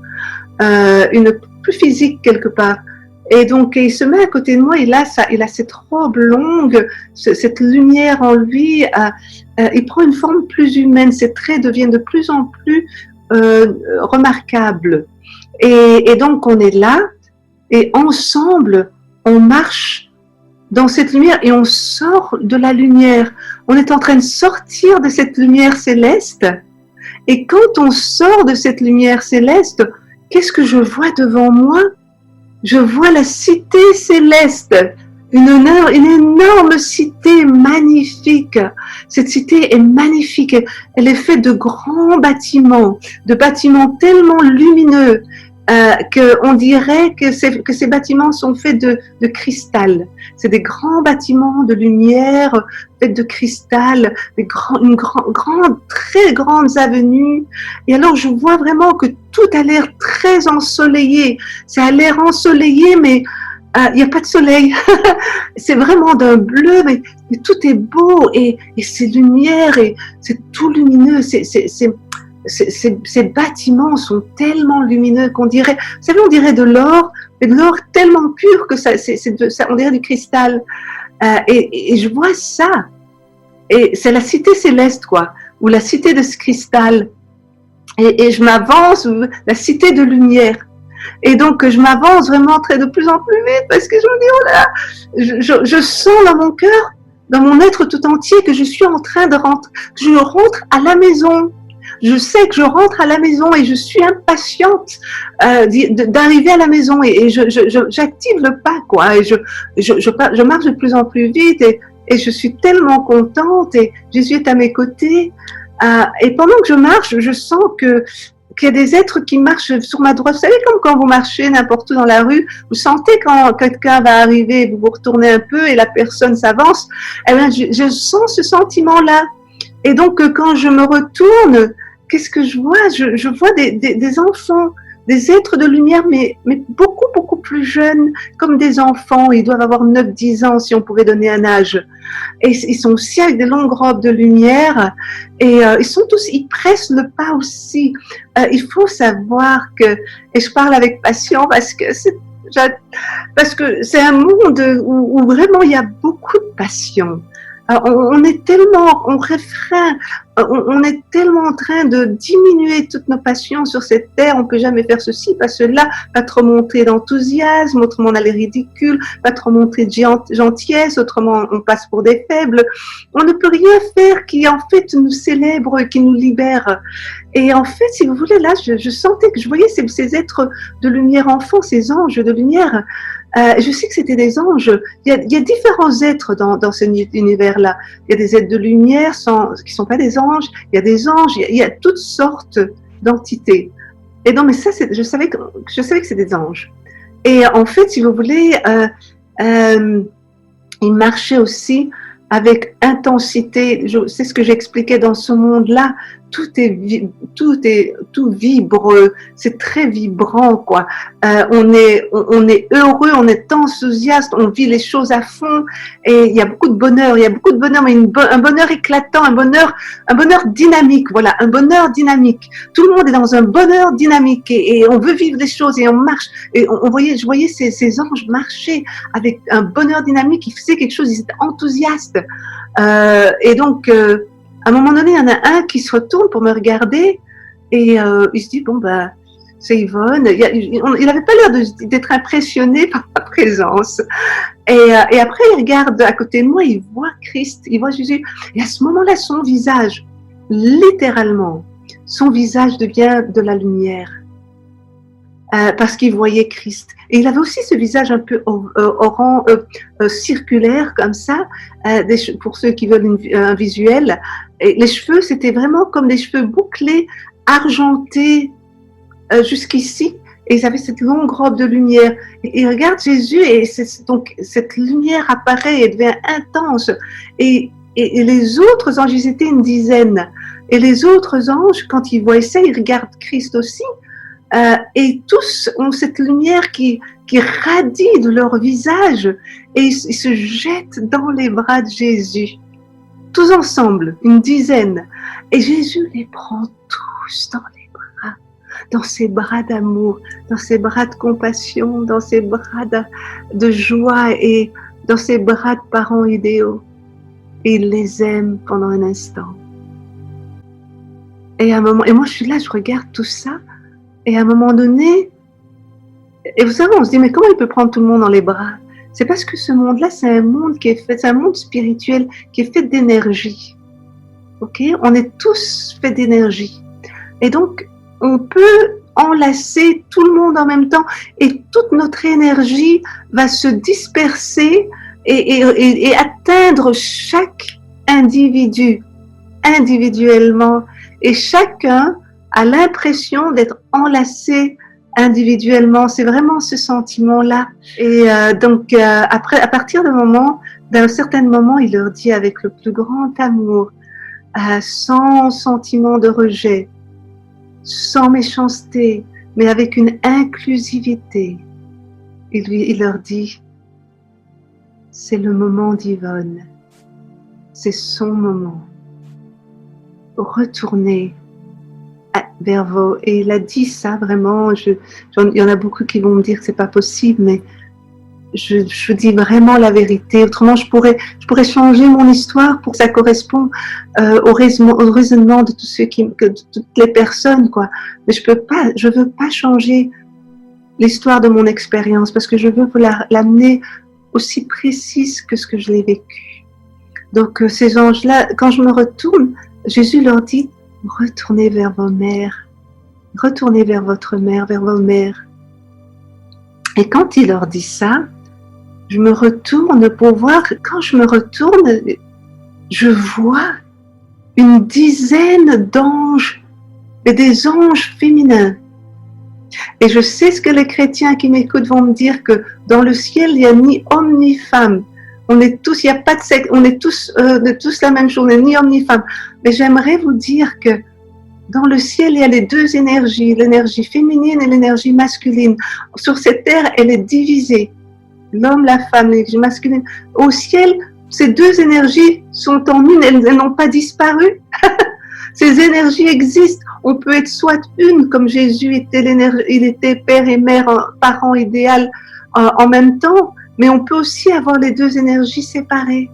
plus physique quelque part. Et donc, il se met à côté de moi, il a cette robe longue, cette lumière en lui, il prend une forme plus humaine, ses traits deviennent de plus en plus remarquable. Et donc on est là et ensemble on marche dans cette lumière et on sort de la lumière. On est en train de sortir de cette lumière céleste. Et quand on sort de cette lumière céleste, qu'est-ce que je vois devant moi? Je vois la cité céleste, une énorme cité magnifique. Cette cité est magnifique. Elle est faite de grands bâtiments, de bâtiments tellement lumineux qu'on dirait que ces bâtiments sont faits de cristal. C'est des grands bâtiments de lumière faits de cristal, très grandes avenues. Et alors je vois vraiment que tout a l'air très ensoleillé. Ça a l'air ensoleillé, mais il n'y a pas de soleil. C'est vraiment d'un bleu, mais tout est beau et c'est lumière et c'est tout lumineux. Ces bâtiments sont tellement lumineux qu'on dirait, vous savez, on dirait de l'or, mais de l'or tellement pur que ça, on dirait du cristal. Et je vois ça. Et c'est la cité céleste, quoi, ou la cité de ce cristal. Et je m'avance, la cité de lumière. Et donc, je m'avance vraiment de plus en plus vite parce que je me dis, oh là, je sens dans mon cœur, dans mon être tout entier que je suis en train de rentrer, je rentre à la maison. Je sais que je rentre à la maison et je suis impatiente d'arriver à la maison et j'active le pas, quoi. Et je marche de plus en plus vite et je suis tellement contente et Jésus est à mes côtés. Et pendant que je marche, je sens qu'il y a des êtres qui marchent sur ma droite. Vous savez, comme quand vous marchez n'importe où dans la rue, vous sentez quand quelqu'un va arriver, vous vous retournez un peu et la personne s'avance. Eh bien, je sens ce sentiment-là. Et donc, quand je me retourne, qu'est-ce que je vois? Je vois des enfants, des êtres de lumière, mais beaucoup, beaucoup plus jeunes, comme des enfants. Ils doivent avoir 9-10 ans, si on pouvait donner un âge. Et ils sont aussi avec des longues robes de lumière. Et ils pressent le pas aussi. Il faut savoir que, et je parle avec passion parce que c'est un monde où vraiment il y a beaucoup de passion. On est tellement, on est tellement en train de diminuer toutes nos passions sur cette terre. On peut jamais faire ceci, pas cela, pas trop montrer d'enthousiasme, autrement on a les ridicules, pas trop montrer de gentillesse, autrement on passe pour des faibles. On ne peut rien faire qui en fait nous célèbre, qui nous libère. Et en fait, si vous voulez, là, je sentais que je voyais ces êtres de lumière enfants, ces anges de lumière. Je sais que c'était des anges. Il y a différents êtres dans cet univers-là. Il y a des êtres de lumière qui sont pas des anges. Il y a des anges. Il y a toutes sortes d'entités. Et non, mais ça, je savais que c'est des anges. Et en fait, si vous voulez, ils marchaient aussi avec intensité. C'est ce que j'expliquais dans ce monde-là. Tout vibre, c'est très vibrant, quoi. On est heureux, on est enthousiaste, on vit les choses à fond et il y a beaucoup de bonheur, mais un bonheur éclatant, un bonheur dynamique, voilà, un bonheur dynamique. Tout le monde est dans un bonheur dynamique et on veut vivre des choses et on marche. Et je voyais ces anges marcher avec un bonheur dynamique, ils faisaient quelque chose, ils étaient enthousiastes. Et donc, à un moment donné, il y en a un qui se retourne pour me regarder et il se dit, bon, bah, c'est Yvonne. Il n'avait pas l'air d'être impressionné par ma présence. Et après, il regarde à côté de moi, il voit Christ, il voit Jésus. Et à ce moment-là, son visage, littéralement, son visage devient de la lumière. Parce qu'il voyait Christ. Et il avait aussi ce visage un peu circulaire comme ça, pour ceux qui veulent un visuel. Et les cheveux, c'était vraiment comme des cheveux bouclés, argentés jusqu'ici. Et ils avaient cette longue robe de lumière. Et il regarde Jésus et donc cette lumière apparaît et devient intense. Et les autres anges, ils étaient une dizaine. Et les autres anges, quand ils voient ça, ils regardent Christ aussi. Et tous ont cette lumière qui radie de leur visage et ils se jettent dans les bras de Jésus. Tous ensemble, une dizaine. Et Jésus les prend tous dans les bras, dans ses bras d'amour, dans ses bras de compassion, dans ses bras de joie et dans ses bras de parents idéaux. Et il les aime pendant un instant. Et à un moment, et moi je suis là, je regarde tout ça, et à un moment donné, et vous savez, on se dit, mais comment il peut prendre tout le monde dans les bras? C'est parce que ce monde-là, c'est un monde qui est fait, c'est un monde spirituel qui est fait d'énergie. Ok? On est tous faits d'énergie. Et donc, on peut enlacer tout le monde en même temps et toute notre énergie va se disperser et atteindre chaque individu individuellement. Et chacun a l'impression d'être enlacé individuellement. C'est vraiment ce sentiment-là. Et donc, après, à partir d'un certain moment, il leur dit avec le plus grand amour, sans sentiment de rejet, sans méchanceté, mais avec une inclusivité. Il leur dit, c'est le moment d'Yvonne, c'est son moment. Retournez vers vos... Et il a dit ça vraiment, il y en a beaucoup qui vont me dire que c'est pas possible, mais je dis vraiment la vérité. Autrement, je pourrais changer mon histoire pour que ça corresponde au raisonnement de de toutes les personnes, quoi. Mais je veux pas changer l'histoire de mon expérience parce que je veux vous l'amener aussi précise que ce que je l'ai vécu. Donc, ces anges-là, quand je me retourne, Jésus leur dit, retournez vers vos mères, retournez vers votre mère, vers vos mères. Et quand il leur dit ça, je me retourne pour voir, quand je me retourne, je vois une dizaine d'anges, et des anges féminins. Et je sais ce que les chrétiens qui m'écoutent vont me dire, que dans le ciel, il n'y a ni homme ni femme. On est tous, il n'y a pas de sexe, on est tous la même chose, on n'est ni homme ni femme. Mais j'aimerais vous dire que dans le ciel, il y a les deux énergies, l'énergie féminine et l'énergie masculine. Sur cette terre, elle est divisée. L'homme, la femme, l'énergie masculine. Au ciel, ces deux énergies sont en une, elles n'ont pas disparu. Ces énergies existent. On peut être soit une, comme Jésus était il était père et mère, parent idéal en même temps, mais on peut aussi avoir les deux énergies séparées.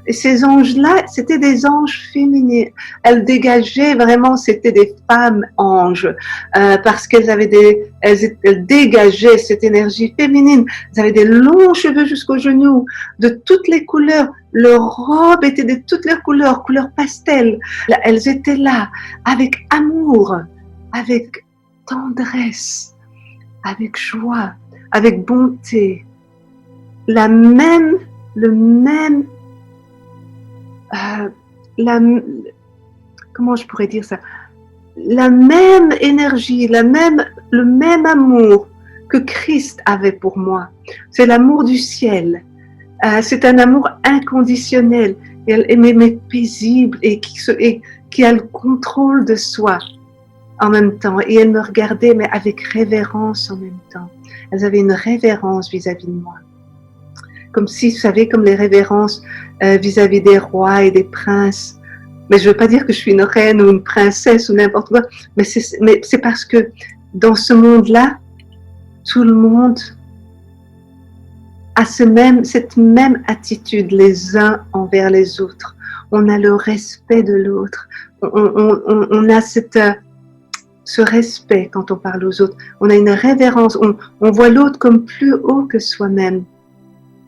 Et ces anges-là, c'était des anges féminins. Elles dégageaient vraiment, c'était des femmes anges, parce elles dégageaient cette énergie féminine. Elles avaient des longs cheveux jusqu'aux genoux, de toutes les couleurs. Leurs robes étaient de toutes les couleurs pastel. Elles étaient là, avec amour, avec tendresse, avec joie, avec bonté. Comment je pourrais dire ça? La même énergie, le même amour que Christ avait pour moi. C'est l'amour du ciel. C'est un amour inconditionnel, mais paisible et qui a le contrôle de soi en même temps. Et elles me regardaient, mais avec révérence en même temps. Elles avaient une révérence vis-à-vis de moi. Comme si, vous savez, comme les révérences vis-à-vis des rois et des princes. Mais je ne veux pas dire que je suis une reine ou une princesse ou n'importe quoi, mais c'est parce que dans ce monde-là, tout le monde a cette même attitude les uns envers les autres. On a le respect de l'autre. On a ce respect quand on parle aux autres. On a une révérence. On voit l'autre comme plus haut que soi-même.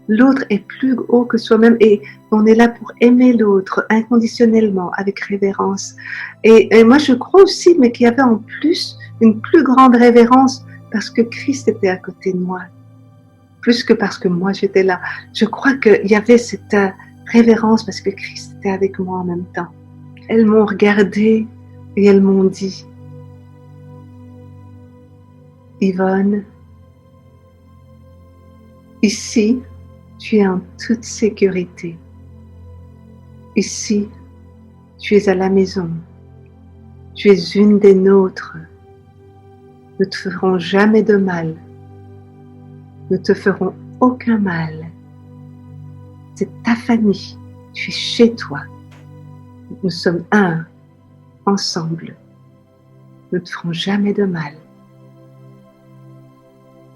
L'autre est plus haut que soi-même et on est là pour aimer l'autre inconditionnellement, avec révérence. Et moi, je crois aussi, mais qu'il y avait en plus une plus grande révérence parce que Christ était à côté de moi, plus que parce que moi j'étais là. Je crois qu'il y avait cette révérence parce que Christ était avec moi en même temps. Elles m'ont regardé et elles m'ont dit, Yvonne, ici, tu es en toute sécurité. Ici, tu es à la maison. Tu es une des nôtres. Nous ne te ferons jamais de mal. Nous ne te ferons aucun mal. C'est ta famille. Tu es chez toi. Nous sommes un, ensemble. Nous ne te ferons jamais de mal.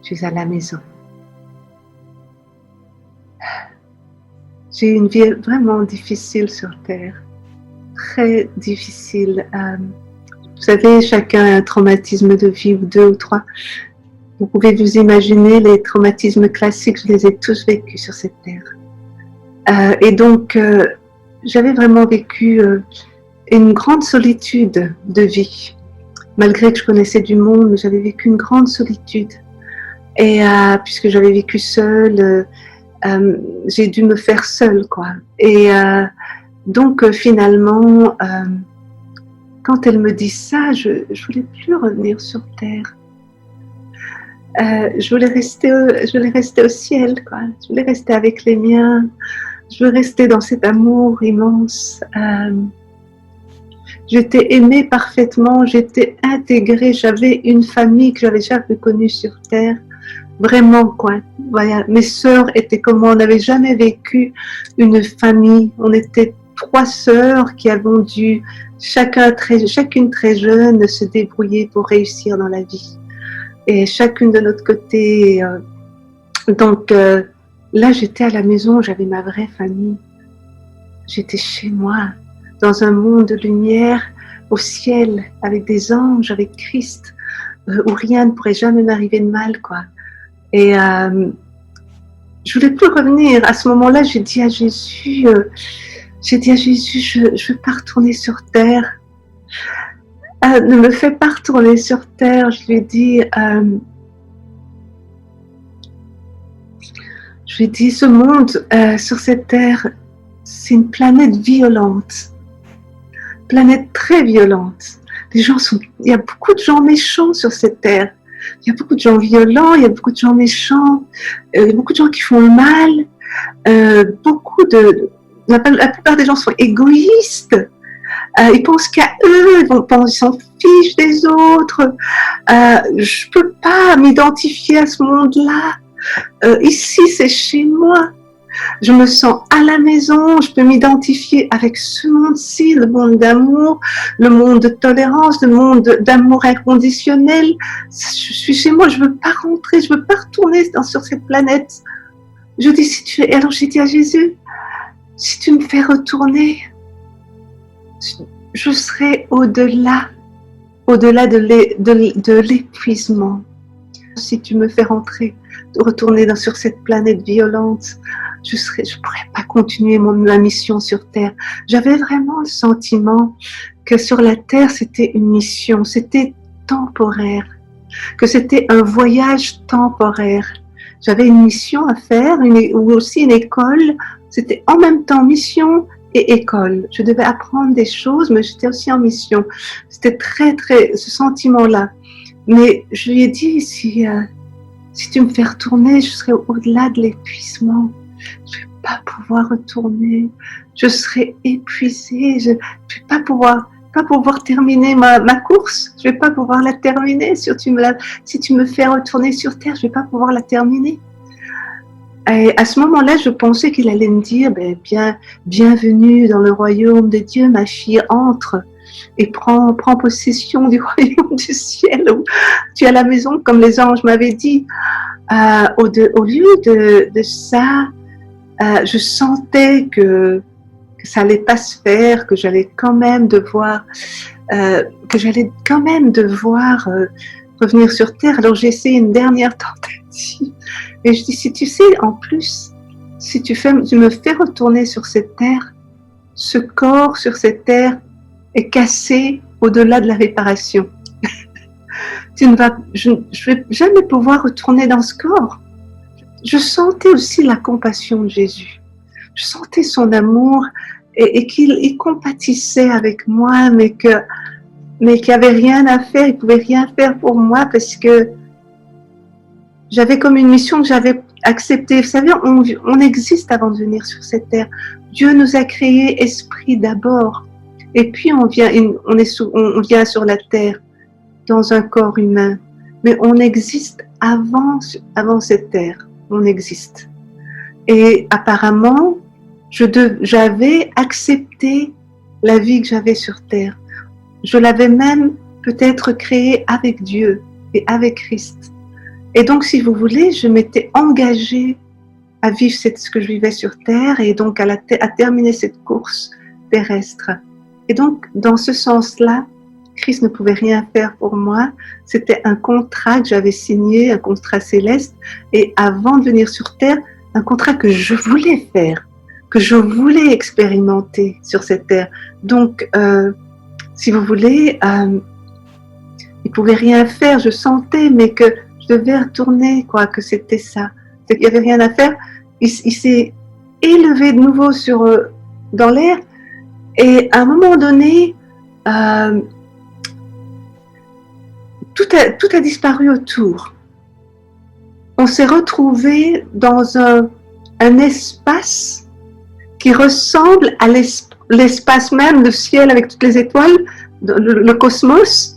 Tu es à la maison. J'ai eu une vie vraiment difficile sur Terre, très difficile. Vous savez, chacun a un traumatisme de vie ou 2 ou 3. Vous pouvez vous imaginer les traumatismes classiques, je les ai tous vécus sur cette terre. Et donc, j'avais vraiment vécu une grande solitude de vie. Malgré que je connaissais du monde, j'avais vécu une grande solitude. Et puisque j'avais vécu seule, j'ai dû me faire seule, quoi. Et donc, finalement, quand elle me dit ça, je voulais plus revenir sur terre. Je voulais rester au ciel, quoi. Je voulais rester avec les miens. Je veux rester dans cet amour immense. J'étais aimée parfaitement, j'étais intégrée, j'avais une famille que j'avais jamais connue sur terre. Vraiment, quoi. Voilà. Mes sœurs étaient comme moi, on n'avait jamais vécu une famille. On était 3 sœurs qui avons dû, chacune très jeune, se débrouiller pour réussir dans la vie. Et chacune de notre côté. Donc, là, j'étais à la maison, j'avais ma vraie famille. J'étais chez moi, dans un monde de lumière, au ciel, avec des anges, avec Christ, où rien ne pourrait jamais m'arriver de mal, quoi. Et je voulais plus revenir. À ce moment-là, j'ai dit à Jésus, je veux pas retourner sur terre. Ne me fais pas retourner sur terre. Je lui ai dit, ce monde sur cette terre, c'est une planète violente, planète très violente. Il y a beaucoup de gens méchants sur cette terre. Il y a beaucoup de gens violents, il y a beaucoup de gens méchants, il y a beaucoup de gens qui font le mal. La plupart des gens sont égoïstes. Ils pensent qu'à eux, ils s'en fichent des autres. Je peux pas m'identifier à ce monde-là. Ici, c'est chez moi. Je me sens à la maison, je peux m'identifier avec ce monde-ci, le monde d'amour, le monde de tolérance, le monde d'amour inconditionnel. Je suis chez moi, je veux pas rentrer, je veux pas retourner sur cette planète. Je dis, alors j'ai dit à Jésus, si tu me fais retourner, je serai au-delà de l'épuisement. Si tu me fais retourner sur cette planète violente, je pourrais pas continuer ma mission sur Terre. J'avais vraiment le sentiment que sur la Terre, c'était une mission, c'était temporaire, que c'était un voyage temporaire. J'avais une mission à faire, ou aussi une école. C'était en même temps mission et école. Je devais apprendre des choses, mais j'étais aussi en mission. C'était ce sentiment-là. Mais je lui ai dit, si tu me fais retourner, je serai au-delà de l'épuisement. Je ne vais pas pouvoir retourner. Je serai épuisée. Je ne vais pas pouvoir terminer ma course. Je ne vais pas pouvoir la terminer. Si tu me fais retourner sur Terre, je ne vais pas pouvoir la terminer. Et à ce moment-là, je pensais qu'il allait me dire, bienvenue dans le royaume de Dieu, ma fille, entre et prends possession du royaume du ciel, où tu es à la maison, comme les anges m'avaient dit. Au lieu de ça, je sentais que ça allait pas se faire, que j'allais quand même devoir revenir sur Terre. Alors j'ai essayé une dernière tentative. Et je dis, si tu sais, en plus, si tu me fais retourner sur cette terre, ce corps sur cette terre est cassé au-delà de la réparation. Je ne vais jamais pouvoir retourner dans ce corps. Je sentais aussi la compassion de Jésus. Je sentais son amour et qu'il compatissait avec moi, mais qu'il n'y avait rien à faire, il ne pouvait rien faire pour moi parce que j'avais comme une mission que j'avais acceptée. Vous savez, on existe avant de venir sur cette terre. Dieu nous a créé esprit d'abord. Et puis on vient sur la terre dans un corps humain. Mais on existe avant cette terre. On existe. Et apparemment, j'avais accepté la vie que j'avais sur terre. Je l'avais même peut-être créée avec Dieu et avec Christ. Et donc, si vous voulez, je m'étais engagée à vivre ce que je vivais sur Terre et donc à terminer cette course terrestre. Et donc, dans ce sens-là, Christ ne pouvait rien faire pour moi. C'était un contrat que j'avais signé, un contrat céleste. Et avant de venir sur terre, un contrat que je voulais faire, que je voulais expérimenter sur cette terre. Donc, si vous voulez, il pouvait rien faire, je sentais, mais que je devais retourner, quoi, que c'était ça. Il n'y avait rien à faire. Il s'est élevé de nouveau dans l'air, et à un moment donné, tout a disparu autour. On s'est retrouvé dans un espace qui ressemble à l'espace même, le ciel avec toutes les étoiles, le cosmos,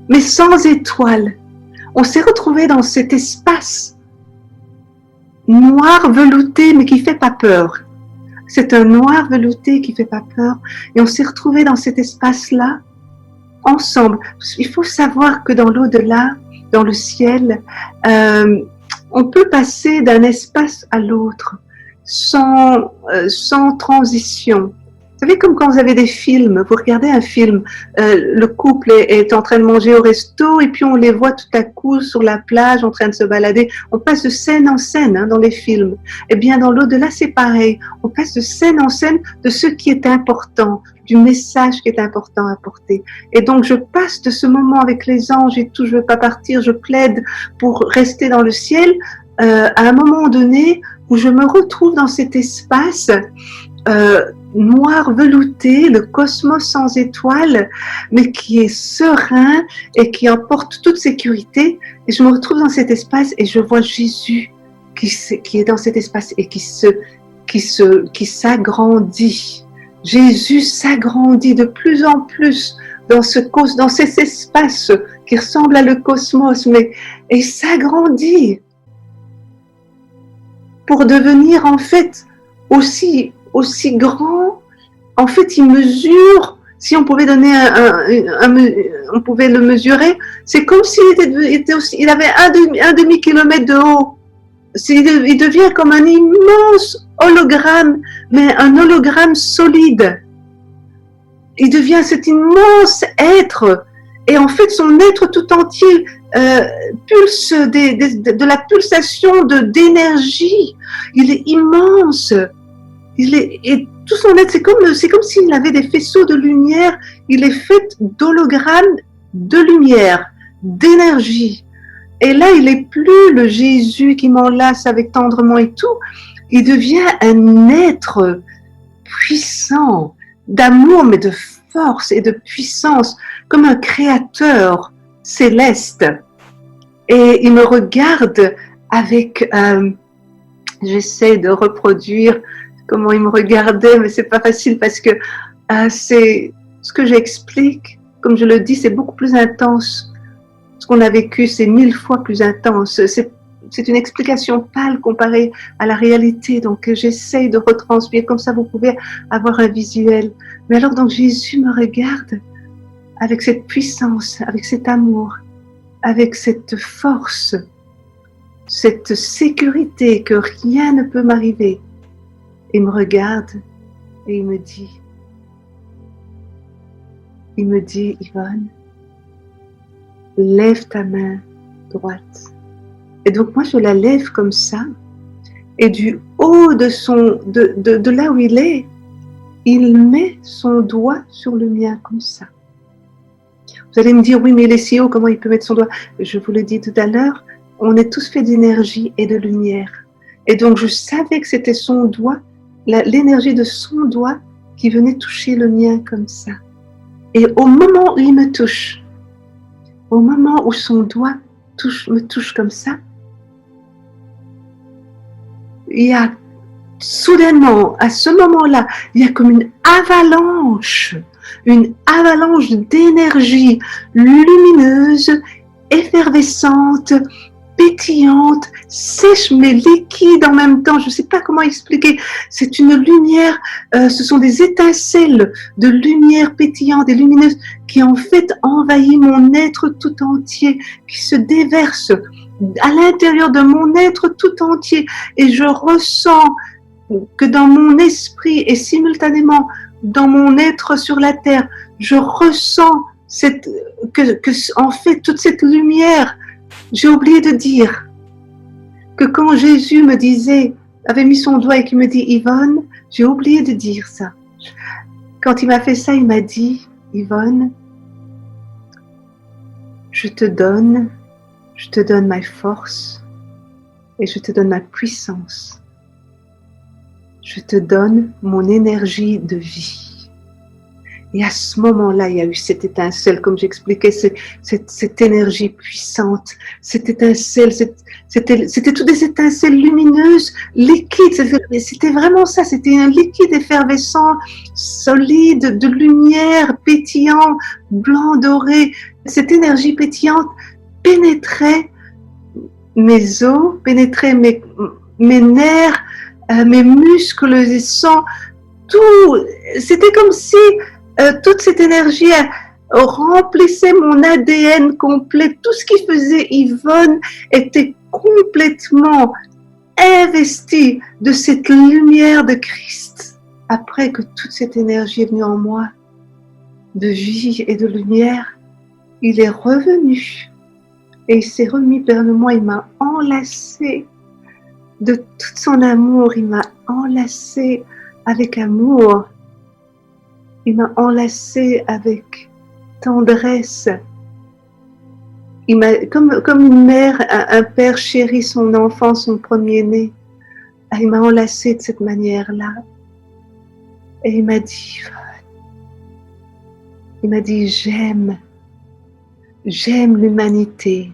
mais sans étoiles. On s'est retrouvé dans cet espace noir velouté, mais qui fait pas peur. C'est un noir velouté qui fait pas peur. Et on s'est retrouvé dans cet espace-là, ensemble. Il faut savoir que dans l'au-delà, dans le ciel, on peut passer d'un espace à l'autre sans transition. Vous savez, comme quand vous avez des films, vous regardez un film, le couple est en train de manger au resto et puis on les voit tout à coup sur la plage en train de se balader. On passe de scène en scène dans les films. Eh bien, dans l'au-delà, c'est pareil. On passe de scène en scène de ce qui est important, du message qui est important à porter. Et donc, je passe de ce moment avec les anges et tout, je ne veux pas partir, je plaide pour rester dans le ciel, à un moment donné où je me retrouve dans cet espace noir velouté, le cosmos sans étoiles, mais qui est serein et qui emporte toute sécurité. Et je me retrouve dans cet espace et je vois Jésus qui est dans cet espace et qui s'agrandit. Jésus s'agrandit de plus en plus dans cet espace qui ressemble à le cosmos, mais il s'agrandit pour devenir en fait aussi grand. En fait, il mesure, si on pouvait donner on pouvait le mesurer, c'est comme s'il il avait un demi-kilomètre de haut. Il devient comme un immense hologramme, mais un hologramme solide. Il devient cet immense être, et en fait, son être tout entier pulse de la pulsation d'énergie. Il est immense. Et tout son être, c'est comme s'il avait des faisceaux de lumière. Il est fait d'hologrammes de lumière, d'énergie. Et là, il n'est plus le Jésus qui m'enlace avec tendrement et tout. Il devient un être puissant, d'amour, mais de force et de puissance, comme un créateur céleste. Et il me regarde avec... j'essaie de reproduire comment il me regardait, mais c'est pas facile parce que c'est ce que j'explique, comme je le dis, c'est beaucoup plus intense. Ce qu'on a vécu, c'est 1000 fois plus intense. C'est une explication pâle comparée à la réalité. Donc, j'essaye de retranscrire, comme ça vous pouvez avoir un visuel. Mais alors, donc, Jésus me regarde avec cette puissance, avec cet amour, avec cette force, cette sécurité que rien ne peut m'arriver. Il me regarde et il me dit, Yvonne, lève ta main droite. Et donc moi je la lève comme ça, et du haut de là où il met son doigt sur le mien comme ça. Vous allez me dire, oui mais il est si haut, comment il peut mettre son doigt? Je vous le dis tout à l'heure, on est tous faits d'énergie et de lumière. Et donc je savais que c'était son doigt, l'énergie de son doigt qui venait toucher le mien comme ça. Et au moment où il me touche, au moment où son doigt me touche comme ça, il y a soudainement, à ce moment-là, il y a comme une avalanche d'énergie lumineuse, effervescente, pétillante, sèche mais liquide en même temps. Je ne sais pas comment expliquer. C'est une lumière, ce sont des étincelles de lumière pétillante et lumineuse qui en fait envahit mon être tout entier, qui se déverse à l'intérieur de mon être tout entier. Et je ressens que dans mon esprit et simultanément dans mon être sur la terre, je ressens en fait, toute cette lumière. J'ai oublié de dire que quand Jésus me disait, avait mis son doigt et qu'il me dit, Yvonne, j'ai oublié de dire ça. Quand il m'a fait ça, il m'a dit, Yvonne, je te donne ma force et je te donne ma puissance. Je te donne mon énergie de vie. Et à ce moment-là, il y a eu cette étincelle, comme j'expliquais, cette énergie puissante, cette étincelle, c'était toutes des étincelles lumineuses, liquides, c'était vraiment ça, c'était un liquide effervescent, solide, de lumière, pétillant, blanc, doré. Cette énergie pétillante pénétrait mes os, pénétrait mes nerfs, mes muscles, les sangs, tout. C'était comme si toute cette énergie remplissait mon ADN complet. Tout ce qui faisait Yvonne était complètement investi de cette lumière de Christ. Après que toute cette énergie est venue en moi, de vie et de lumière, il est revenu et il s'est remis vers moi. Il m'a enlacé de tout son amour. Il m'a enlacé avec amour. Il m'a enlacé avec tendresse. Comme une mère, un père chérit son enfant, son premier-né. Il m'a enlacé de cette manière-là. Et il m'a dit, j'aime l'humanité.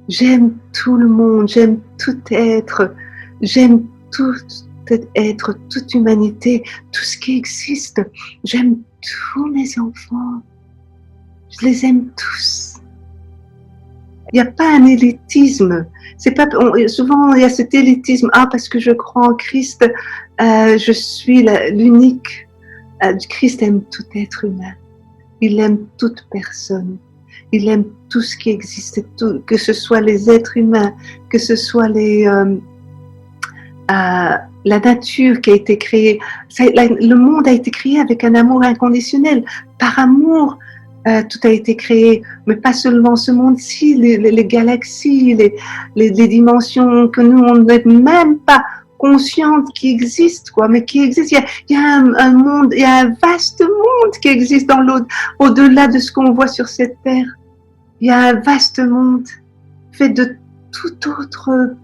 J'aime tout le monde. J'aime tout être. J'aime tout être, toute humanité, tout ce qui existe. J'aime tous mes enfants. Je les aime tous. Il n'y a pas un élitisme. Souvent, il y a cet élitisme. Parce que je crois en Christ, je suis l'unique. Christ aime tout être humain. Il aime toute personne. Il aime tout ce qui existe, que ce soit les êtres humains, que ce soit la nature qui a été créée. Le monde a été créé avec un amour inconditionnel. Par amour, tout a été créé, mais pas seulement ce monde-ci, les galaxies, les dimensions que nous, on n'est même pas consciente qui existent, mais qui existent. Il y a un monde, il y a un vaste monde qui existe au-delà de ce qu'on voit sur cette terre. Il y a un vaste monde fait de toute autre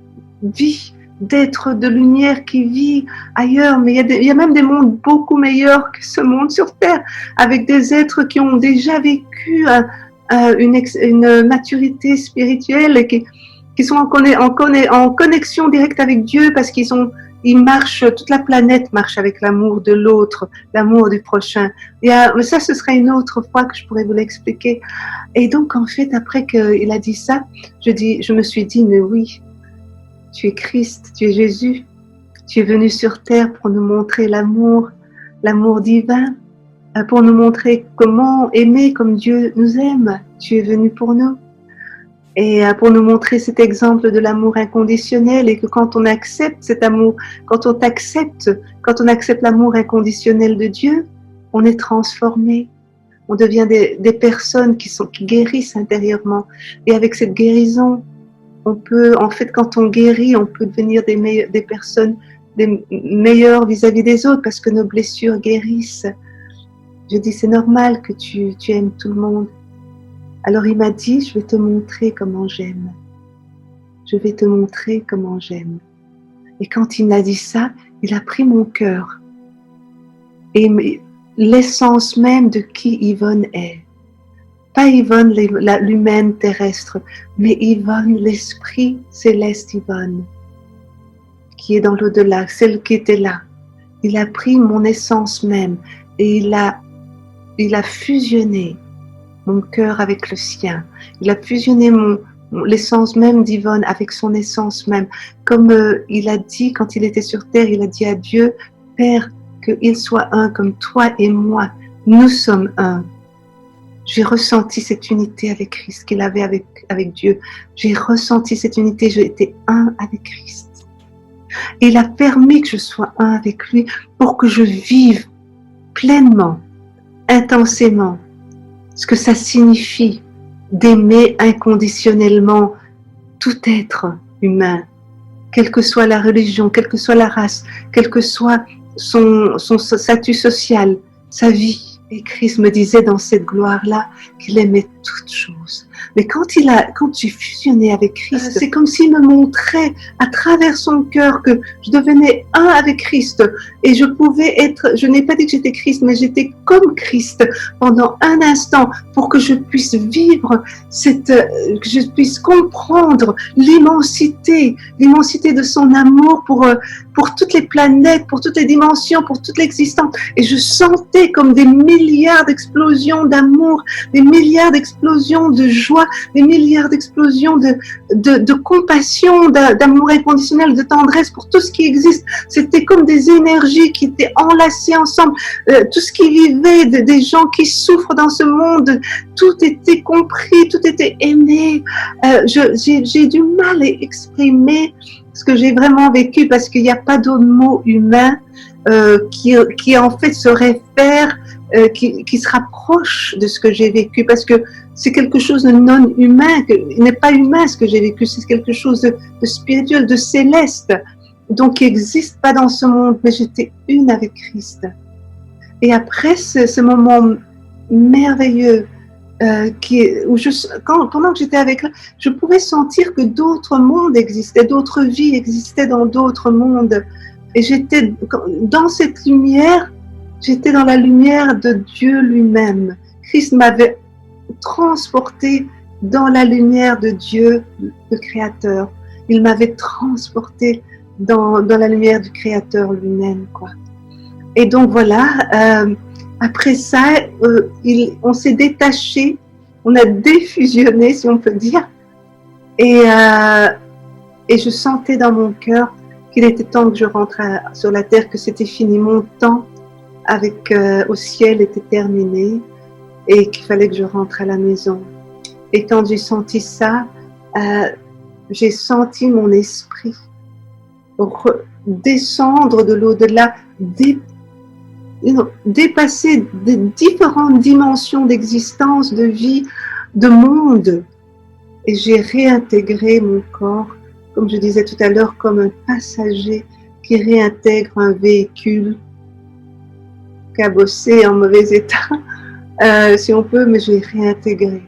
vie, d'être de lumière qui vit ailleurs, mais il y a même des mondes beaucoup meilleurs que ce monde sur Terre, avec des êtres qui ont déjà vécu une maturité spirituelle et qui sont en connexion directe avec Dieu parce ils marchent, toute la planète marche avec l'amour de l'autre, l'amour du prochain. Mais ça, ce serait une autre fois que je pourrais vous l'expliquer. Et donc, en fait, après qu'il a dit ça, je me suis dit, mais oui, tu es Christ, tu es Jésus, tu es venu sur terre pour nous montrer l'amour divin, pour nous montrer comment aimer comme Dieu nous aime. Tu es venu pour nous. Et pour nous montrer cet exemple de l'amour inconditionnel et que quand on accepte cet amour, quand on accepte l'amour inconditionnel de Dieu, on est transformé. On devient des personnes qui guérissent intérieurement. Et avec cette guérison, on peut, en fait, quand on guérit, on peut devenir des personnes meilleures vis-à-vis des autres parce que nos blessures guérissent. Je dis, c'est normal que tu aimes tout le monde. Alors il m'a dit, je vais te montrer comment j'aime. Je vais te montrer comment j'aime. Et quand il m'a dit ça, il a pris mon cœur. Et l'essence même de qui Yvonne est. Pas Yvonne l'humaine terrestre, mais Yvonne, l'esprit céleste Yvonne, qui est dans l'au-delà, celle qui était là. Il a pris mon essence même et il a fusionné mon cœur avec le sien. Il a fusionné l'essence même d'Yvonne avec son essence même. Comme il a dit quand il était sur terre, il a dit à Dieu, Père, qu'il soit un comme toi et moi. Nous sommes un. J'ai ressenti cette unité avec Christ qu'il avait avec Dieu. J'ai ressenti cette unité, j'ai été un avec Christ. Et il a permis que je sois un avec lui pour que je vive pleinement, intensément, ce que ça signifie d'aimer inconditionnellement tout être humain, quelle que soit la religion, quelle que soit la race, quel que soit son statut social, sa vie. Et Christ me disait dans cette gloire-là qu'il aimait toutes choses. Mais quand j'ai fusionné avec Christ, c'est comme s'il me montrait à travers son cœur que je devenais un avec Christ. Et je pouvais être, je n'ai pas dit que j'étais Christ, mais j'étais comme Christ pendant un instant pour que je puisse vivre que je puisse comprendre l'immensité de son amour pour toutes les planètes, pour toutes les dimensions, pour toute l'existence. Et je sentais comme des milliards d'explosions d'amour, des milliards d'explosions de joie, des milliards d'explosions de compassion, d'amour inconditionnel, de tendresse pour tout ce qui existe. C'était comme des énergies qui étaient enlacées ensemble. Tout ce qui vivait, des gens qui souffrent dans ce monde, tout était compris, tout était aimé. J'ai du mal à exprimer ce que j'ai vraiment vécu parce qu'il n'y a pas d'autre mot humain qui en fait se réfère, qui se rapproche de ce que j'ai vécu, parce que c'est quelque chose de non humain, il n'est pas humain ce que j'ai vécu, c'est quelque chose de spirituel, de céleste, donc qui n'existe pas dans ce monde, mais j'étais une avec Christ. Et après ce moment merveilleux, pendant que j'étais avec elle, je pouvais sentir que d'autres mondes existaient, d'autres vies existaient dans d'autres mondes. Et j'étais dans cette lumière, j'étais dans la lumière de Dieu lui-même. Christ m'avait transporté dans la lumière de Dieu, le Créateur. Il m'avait transporté dans la lumière du Créateur lui-même, quoi. Et donc voilà, après ça, on s'est détaché, on a défusionné, si on peut dire, et je sentais dans mon cœur qu'il était temps que je rentre sur la terre, que c'était fini, mon temps au ciel était terminé et qu'il fallait que je rentre à la maison. Et quand j'ai senti ça, j'ai senti mon esprit descendre de l'au-delà, dépasser des différentes dimensions d'existence, de vie, de monde. Et j'ai réintégré mon corps, comme je disais tout à l'heure, comme un passager qui réintègre un véhicule cabossé en mauvais état, si on peut, mais j'ai réintégré.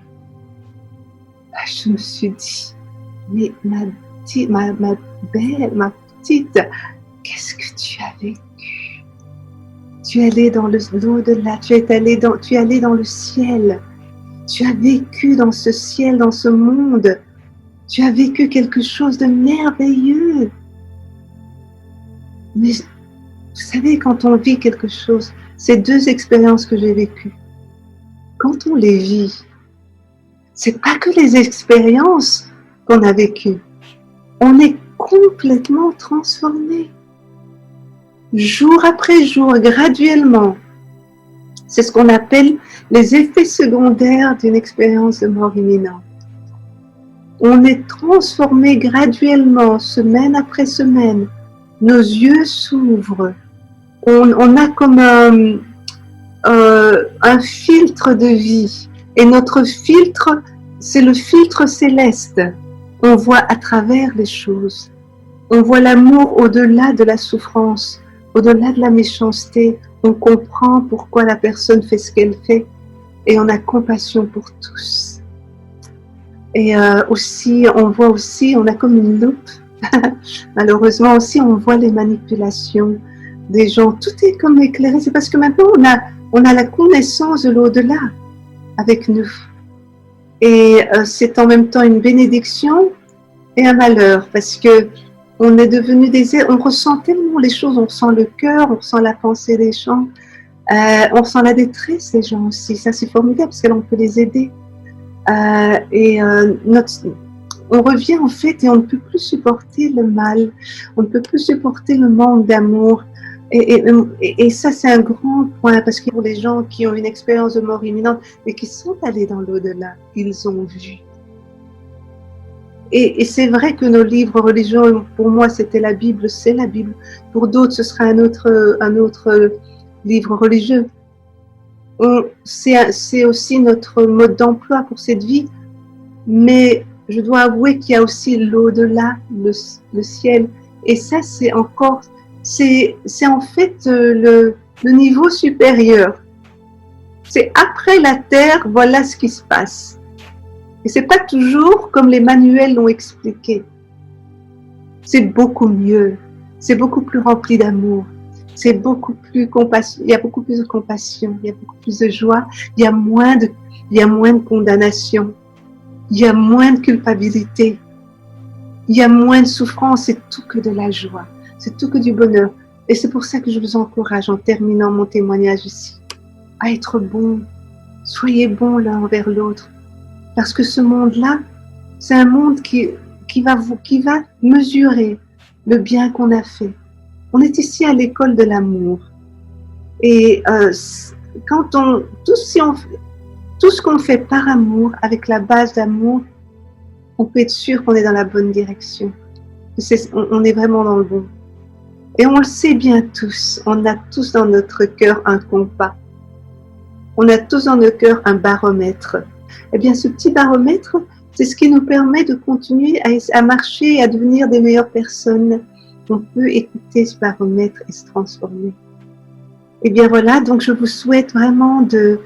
Je me suis dit, mais ma belle, ma petite, qu'est-ce que tu as vécu? Tu es allé dans l'au-delà, tu es allé dans le ciel. Tu as vécu dans ce ciel, dans ce monde. Tu as vécu quelque chose de merveilleux. Mais vous savez, quand on vit quelque chose, ces deux expériences que j'ai vécues, quand on les vit, c'est pas que les expériences qu'on a vécues. On est complètement transformé. Jour après jour, graduellement. C'est ce qu'on appelle les effets secondaires d'une expérience de mort imminente. On est transformé graduellement, semaine après semaine. Nos yeux s'ouvrent. On a comme un filtre de vie. Et notre filtre, c'est le filtre céleste. On voit à travers les choses. On voit l'amour au-delà de la souffrance, au-delà de la méchanceté. On comprend pourquoi la personne fait ce qu'elle fait. Et on a compassion pour tous. Et aussi, on a comme une loupe. Malheureusement aussi, on voit les manipulations des gens. Tout est comme éclairé. C'est parce que maintenant, on a la connaissance de l'au-delà avec nous. Et c'est en même temps une bénédiction et un malheur, parce que on est devenu on ressent tellement les choses, on ressent le cœur, on ressent la pensée des gens, on ressent la détresse des gens aussi. Ça, c'est formidable, parce que là, on peut les aider. On revient en fait et on ne peut plus supporter le mal, on ne peut plus supporter le manque d'amour. Et ça, c'est un grand point, parce que pour les gens qui ont une expérience de mort imminente et qui sont allés dans l'au-delà, ils ont vu. Et c'est vrai que nos livres religieux, pour moi, c'était la Bible, c'est la Bible. Pour d'autres, ce sera un autre livre religieux. C'est aussi notre mode d'emploi pour cette vie, mais je dois avouer qu'il y a aussi l'au-delà, le ciel, et ça c'est encore, c'est en fait le niveau supérieur. C'est après la terre, voilà ce qui se passe. Et c'est pas toujours comme les manuels l'ont expliqué. C'est beaucoup mieux, c'est beaucoup plus rempli d'amour, c'est beaucoup plus compassion, il y a beaucoup plus de compassion, il y a beaucoup plus de joie, il y a moins de condamnation, il y a moins de culpabilité, il y a moins de souffrance, c'est tout que de la joie, c'est tout que du bonheur. Et c'est pour ça que je vous encourage, en terminant mon témoignage ici, à être bon. Soyez bons l'un envers l'autre. Parce que ce monde-là, c'est un monde qui va mesurer le bien qu'on a fait. On est ici à l'école de l'amour. Et tout ce qu'on fait par amour, avec la base d'amour, on peut être sûr qu'on est dans la bonne direction. On est vraiment dans le bon. Et on le sait bien tous, on a tous dans notre cœur un compas. On a tous dans notre cœur un baromètre. Eh bien, ce petit baromètre, c'est ce qui nous permet de continuer à marcher et à devenir des meilleures personnes. On peut écouter ce baromètre et se transformer. Eh bien voilà, donc je vous souhaite vraiment de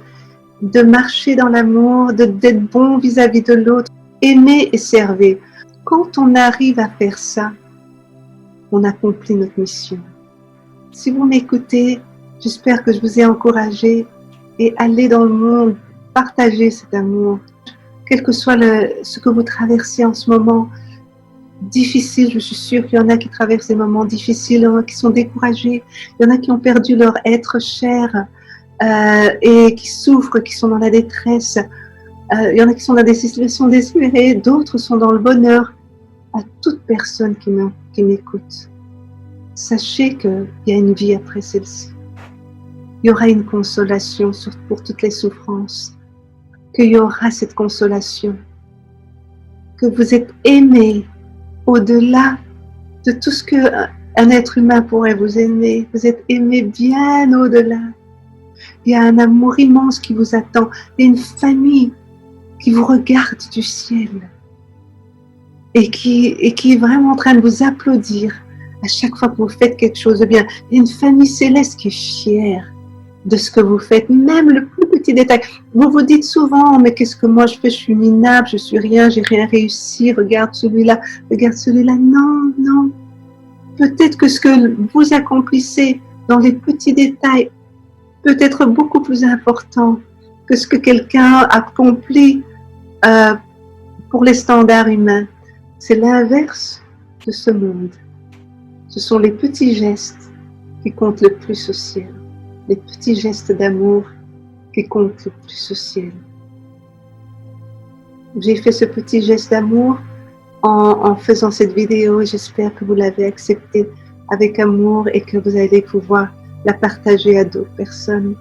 marcher dans l'amour, d'être bon vis-à-vis de l'autre, aimer et servir. Quand on arrive à faire ça, on accomplit notre mission. Si vous m'écoutez, j'espère que je vous ai encouragé et allez dans le monde, partagez cet amour. Quel que soit ce que vous traversez en ce moment difficile, je suis sûre qu'il y en a qui traversent des moments difficiles, il y en a qui sont découragés, il y en a qui ont perdu leur être cher et qui souffrent, qui sont dans la détresse. Il y en a qui sont dans des situations désespérées, d'autres sont dans le bonheur. À toute personne qui m'écoute, sachez qu'il y a une vie après celle-ci. Il y aura une consolation pour toutes les souffrances, qu'il y aura cette consolation, que vous êtes aimés au-delà de tout ce qu'un être humain pourrait vous aimer. Vous êtes aimés bien au-delà. Il y a un amour immense qui vous attend. Il y a une famille qui vous regarde du ciel et qui est vraiment en train de vous applaudir à chaque fois que vous faites quelque chose de bien. Il y a une famille céleste qui est fière de ce que vous faites, même le plus petit détail. Vous vous dites souvent, mais qu'est-ce que moi je fais? Je suis minable, je suis rien, j'ai rien réussi, regarde celui-là. Non, non. Peut-être que ce que vous accomplissez dans les petits détails peut être beaucoup plus important que ce que quelqu'un accomplit pour les standards humains. C'est l'inverse de ce monde. Ce sont les petits gestes qui comptent le plus au ciel. Les petits gestes d'amour qui comptent le plus au ciel. J'ai fait ce petit geste d'amour en faisant cette vidéo et j'espère que vous l'avez accepté avec amour et que vous allez pouvoir la partager à d'autres personnes.